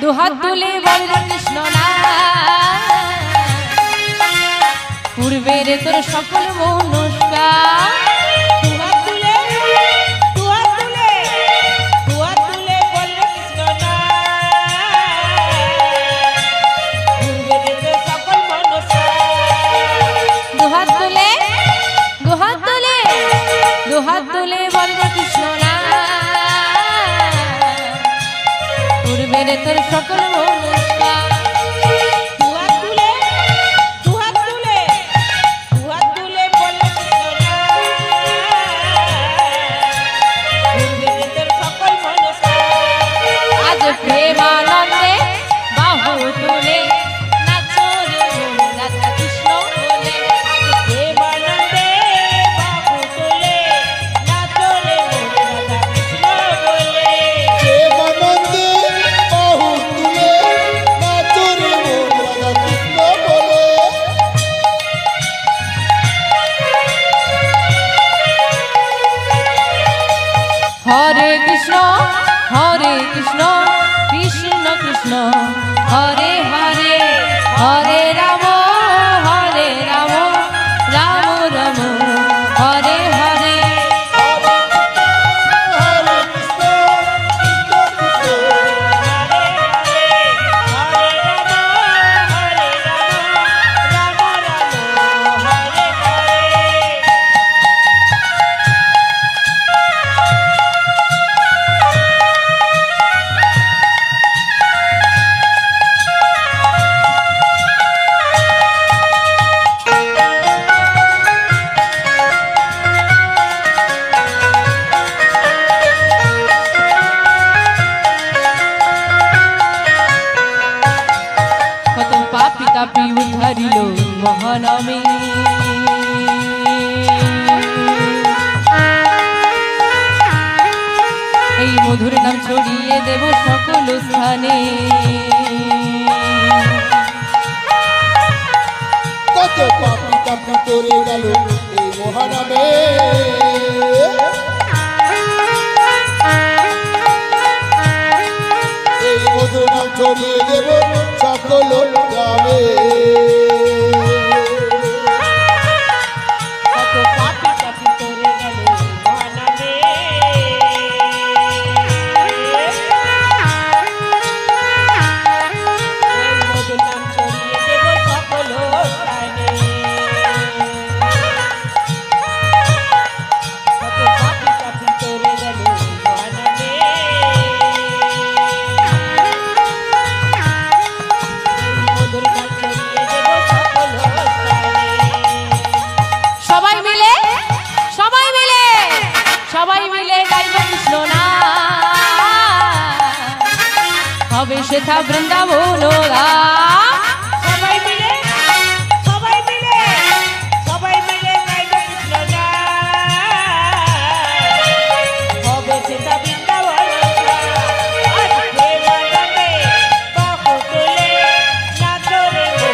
দুহাত তুলে বল কৃষ্ণ না পূর্বের তোর সকল মনস্কার দুহাত তুলে বল কৃষ্ণ না পূর্বের তোর সকল মনস্কার দুহাত তুলে বল কৃষ্ণ না পূর্বের তোর সকল মনস্কার দুহাত তুলে বল কৃষ্ণ না পূর্বের তোর সকল মনস্কার আজ প্রেমানন্দে বাহু তুলে নাচো রে রাধা কৃষ্ণ বলে প্রেমানন্দে বাহু তুলে নাচো রে রাধা কৃষ্ণ বলে প্রেমানন্দে বাহু তুলে নাচো রে রাধা কৃষ্ণ বলে হরে কৃষ্ণ কৃষ্ণ কৃষ্ণ হরে হরে হরে রাম রাম রাম হরে হরে হরে কৃষ্ণ কৃষ্ণ কত পাপি তাপি উদ্ধারিল মহানামে এই মধুর নাম ছড়িয়ে দেব সকল স্থানে কত পাপি তাপি তোরে গেল এই মহানামে এই মধুর নাম ছড়িয়ে দেব সকল গ্রামে কত পাপি তাপি তোরে গেল মহানামে মধুর নাম ছড়িয়ে দেব সকল স্থানে কত পাপি তাপি তোরে গেল মহানামে মধুর নাম ছড়িয়ে দেব সকল স্থানে সবাই মিলে গাইব কৃষ্ণ না হবে সেথা বৃন্দাবন সবাই মিলে গাইব কৃষ্ণ নাম হবে সেটা বৃন্দাবন আজ প্রেমানন্দে বাহু তুলে নাচো রে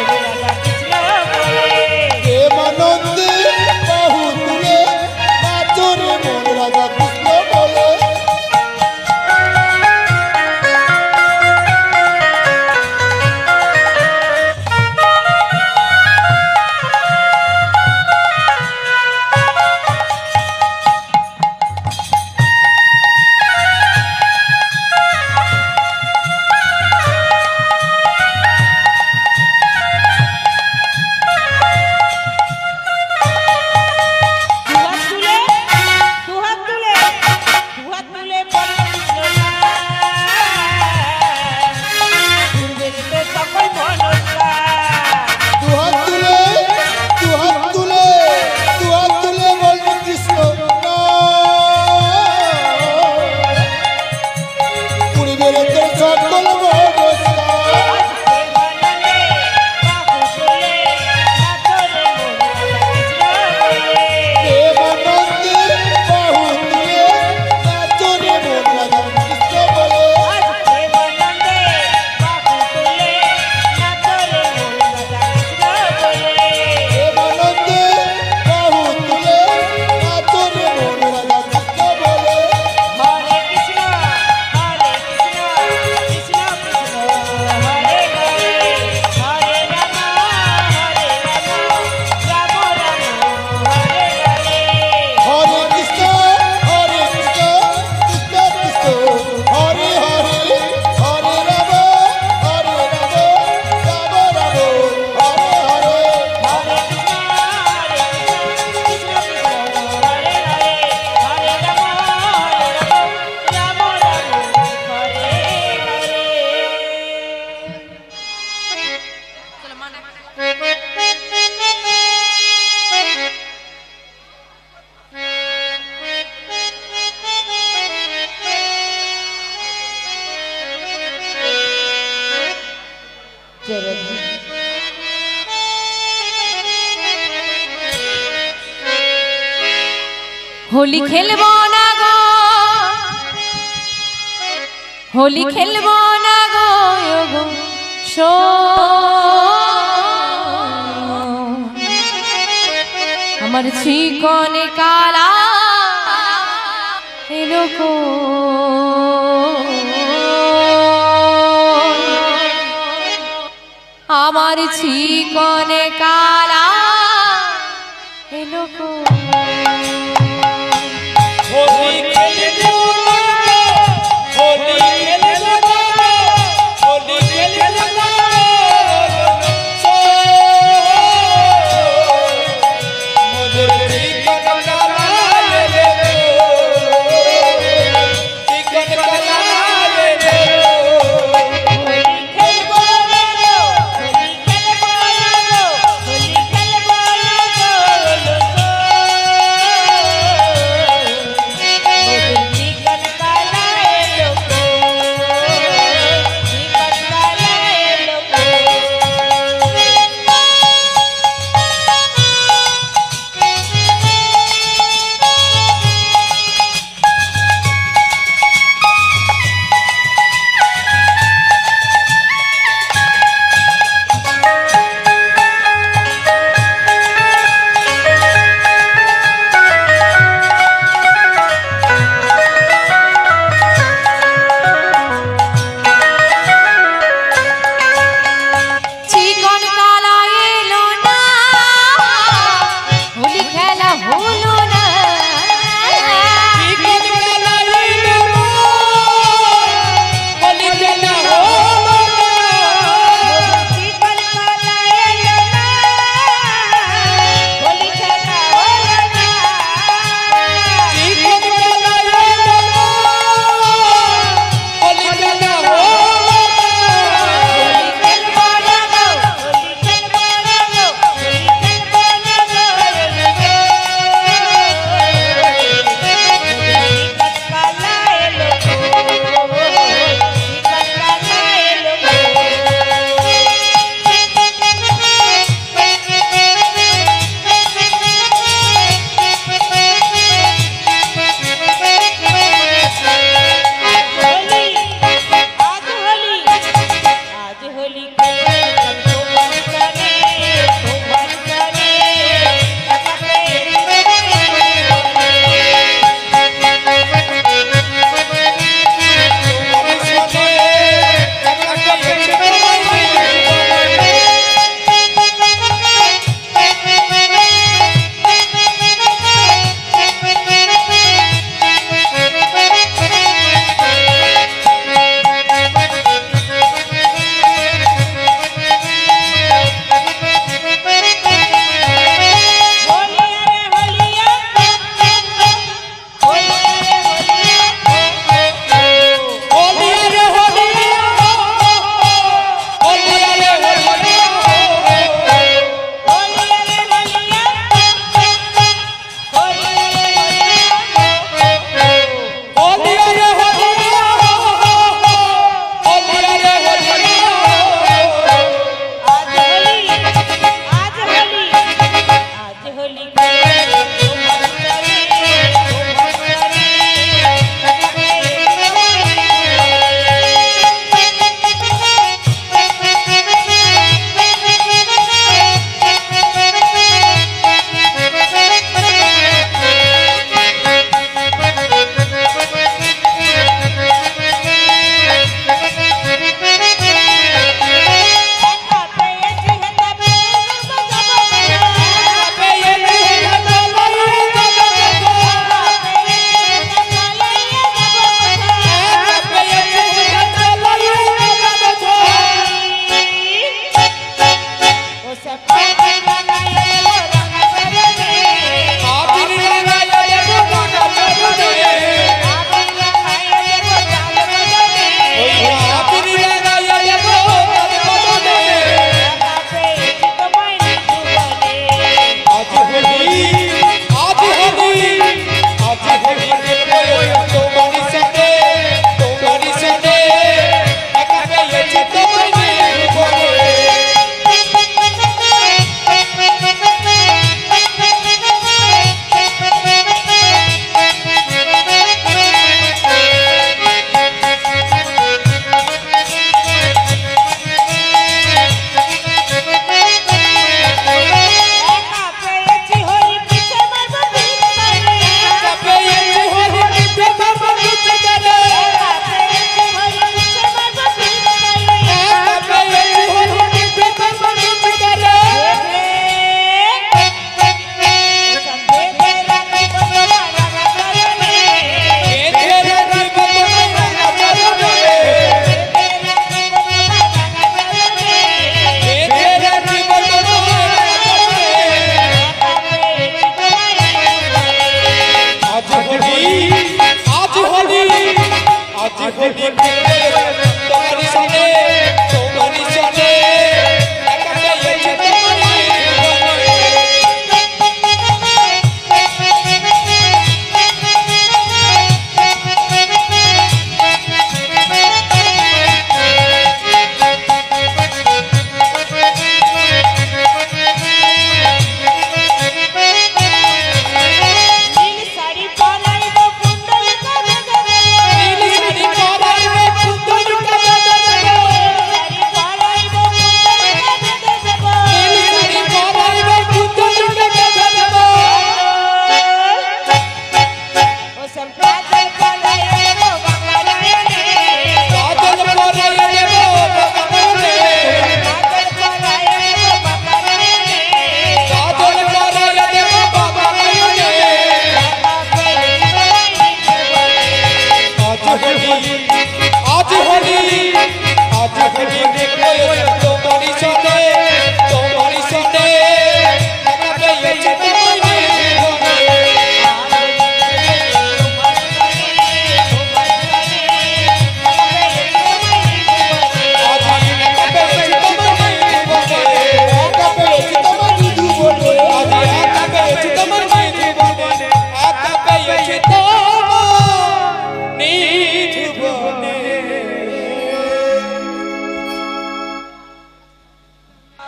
হোলি খেলবো না গো, হোলি খেলবো না গো আমার চিকনে কালা এলো গো, আমার চিকনে কালা এলো গো। হোলি খেলবো না গো, হোলি খেলবো না গো, হোলি খেলবো না গো, মোদের চিকন কালা রে গো, চিকন কালা রে গো। হোলি খেলবো না গো, হোলি খেলবো না গো, হোলি খেলবো না গো।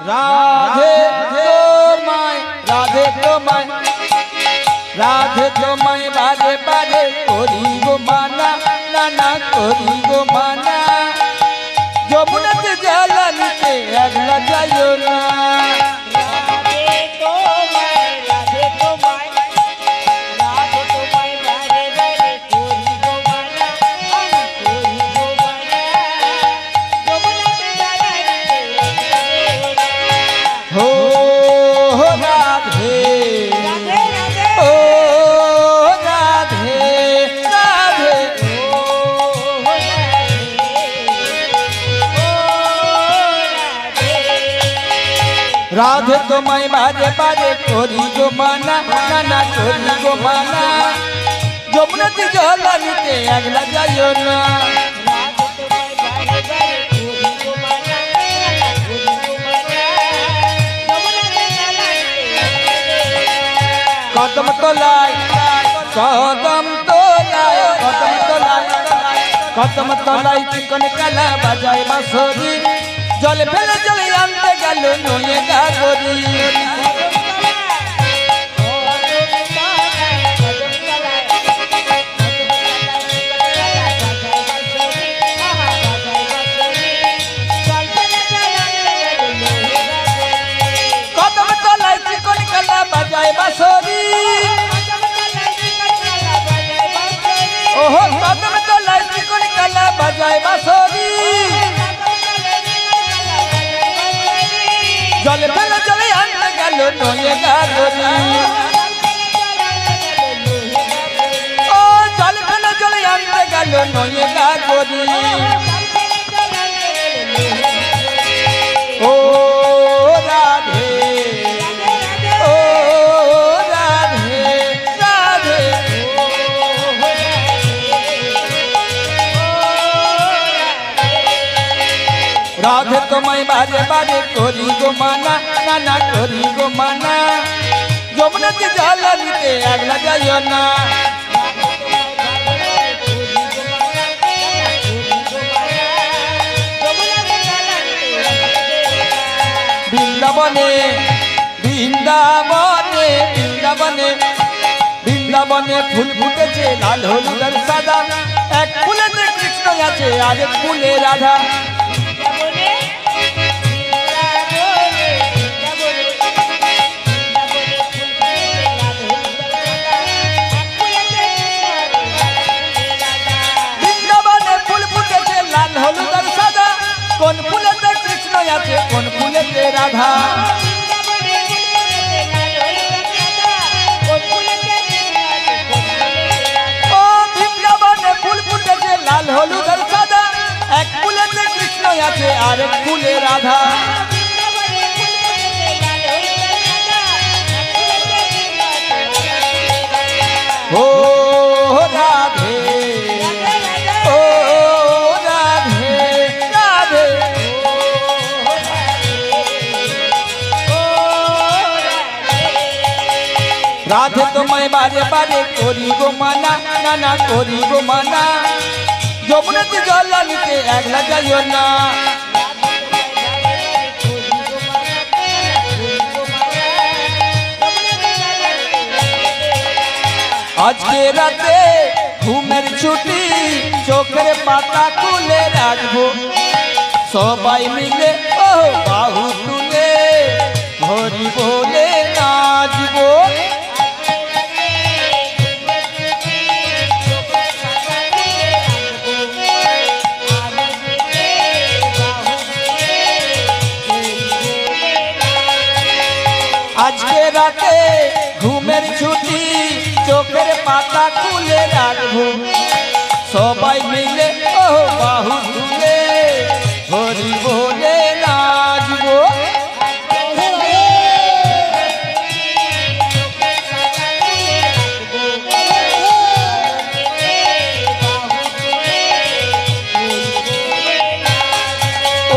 রাধে তোমায় রাধে তোমায় রাধে তোমায় বারে বারে করি গো মানা নানা করি গো মানা যমুনাতে জ্বালানিতে একলা যাইও না রাধে তোমায় বারে বারে করি গো মানা নানা করি গো মানা যমুনাতে জ্বালানিতে একলা যাইও না কদম তোলায় কদম তোলায় কদম তোলায় কদম তোলায় চিকন কালা বাজায় বাঁশরি জল ফেলে জলে আনতে গেল নয়ে গাগরি কদম তলায় চিকন কালা বাজায় বাঁশরি ওহো কদম তলায় চিকন কালা বাজায় বাঁশরি জল ফেলে জলে আনতে গেল নয়ে গাগরি ও জল ফেলে জলে আনতে গেল নয়ে গাগরি ও রাধে ও রাধে রাধে রাধে তোমায় বারে বারে করি গো মানা নানা করি গো মানা যমুনাতে জ্বালানিতে একলা যাইও না বৃন্দাবনে বৃন্দাবনে বৃন্দাবনে বৃন্দাবনে ফুল ফুটেছে লাল হলুদ আর সাদা এক ফুলেতে কৃষ্ণ আছে আর এক ফুলে রাধা হলুদ আর সাদা কোন ফুলেতে কৃষ্ণ আছে কোন ফুলেতে রাধা ও বৃন্দাবনে ফুল ফুটেছে লাল হলুদ আর সাদা এক ফুলেতে কৃষ্ণ আছে আর এক ফুলে রাধা ও রাধে রাধে তোমায় বারে বারে করি গো মানা নানা করি গো মানা যমুনাতে জ্বালানিতে একলা যাইও না আজকে রাতে ঘুমের ছুটি চোখের পাতা খুলে রাখবো সবাই মিলে ও বাহু তুলে হরি বলে নাচবো আজকে রাতে ঘুমের ছুটি চোখের পাতা খুলে রাখবো সবাই মিলে ও বাহু তুলে হরি বলে নাচবো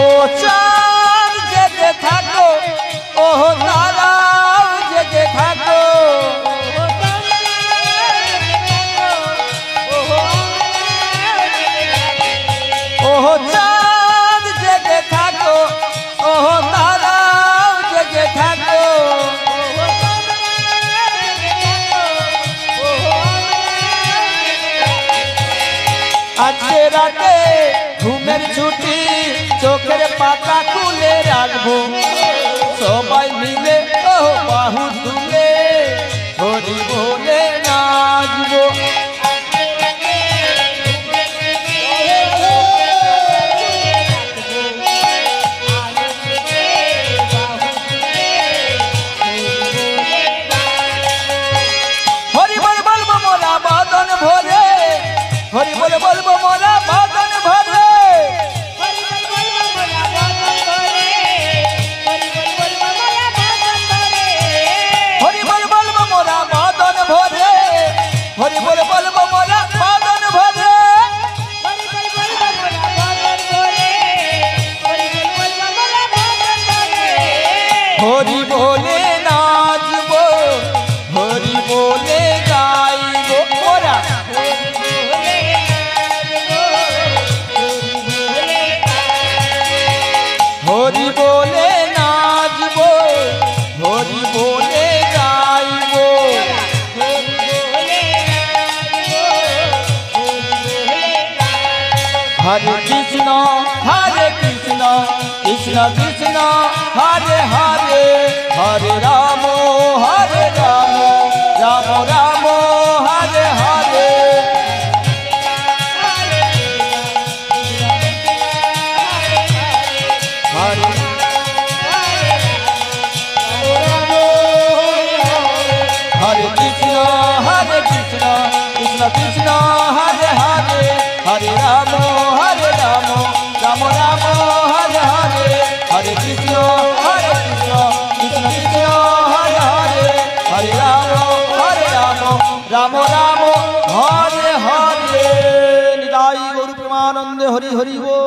ও চাঁদ জেগে থাকো ও তারা জেগে থাকো ও চাঁদ জেগে থাকো ও তারা পাতা খুলে রাখবো সবাই মিলে ও বাহু তুলে হরি বলে নাচবো হরি বল বলবো মোরা বাদন ভরে হরি বল বলবো মোরা বাদন ভরে হরি বল বলবো মোরা বাদন ভরে হরি বল বলবো মোরা বাদন ভরে হরি বলে নাচবো হরি বলে গাইবো মোরা হরি বলে নাচবো হরি বলে গাইবো হরে কৃষ্ণ কৃষ্ণ কৃষ্ণ হরে হরে হরে রাম রাম রাম হরে হরে হরে হরে কৃষ্ণ কৃষ্ণ কৃষ্ণ হরে হরে হরে রাম রাম রাম হরে হরে হরে কৃষ্ণ কৃষ্ণ কৃষ্ণ হরে হরে হরে রাম রাম রাম হরে হরে নিতাই গৌর প্রেমানন্দে হরি হরি বল।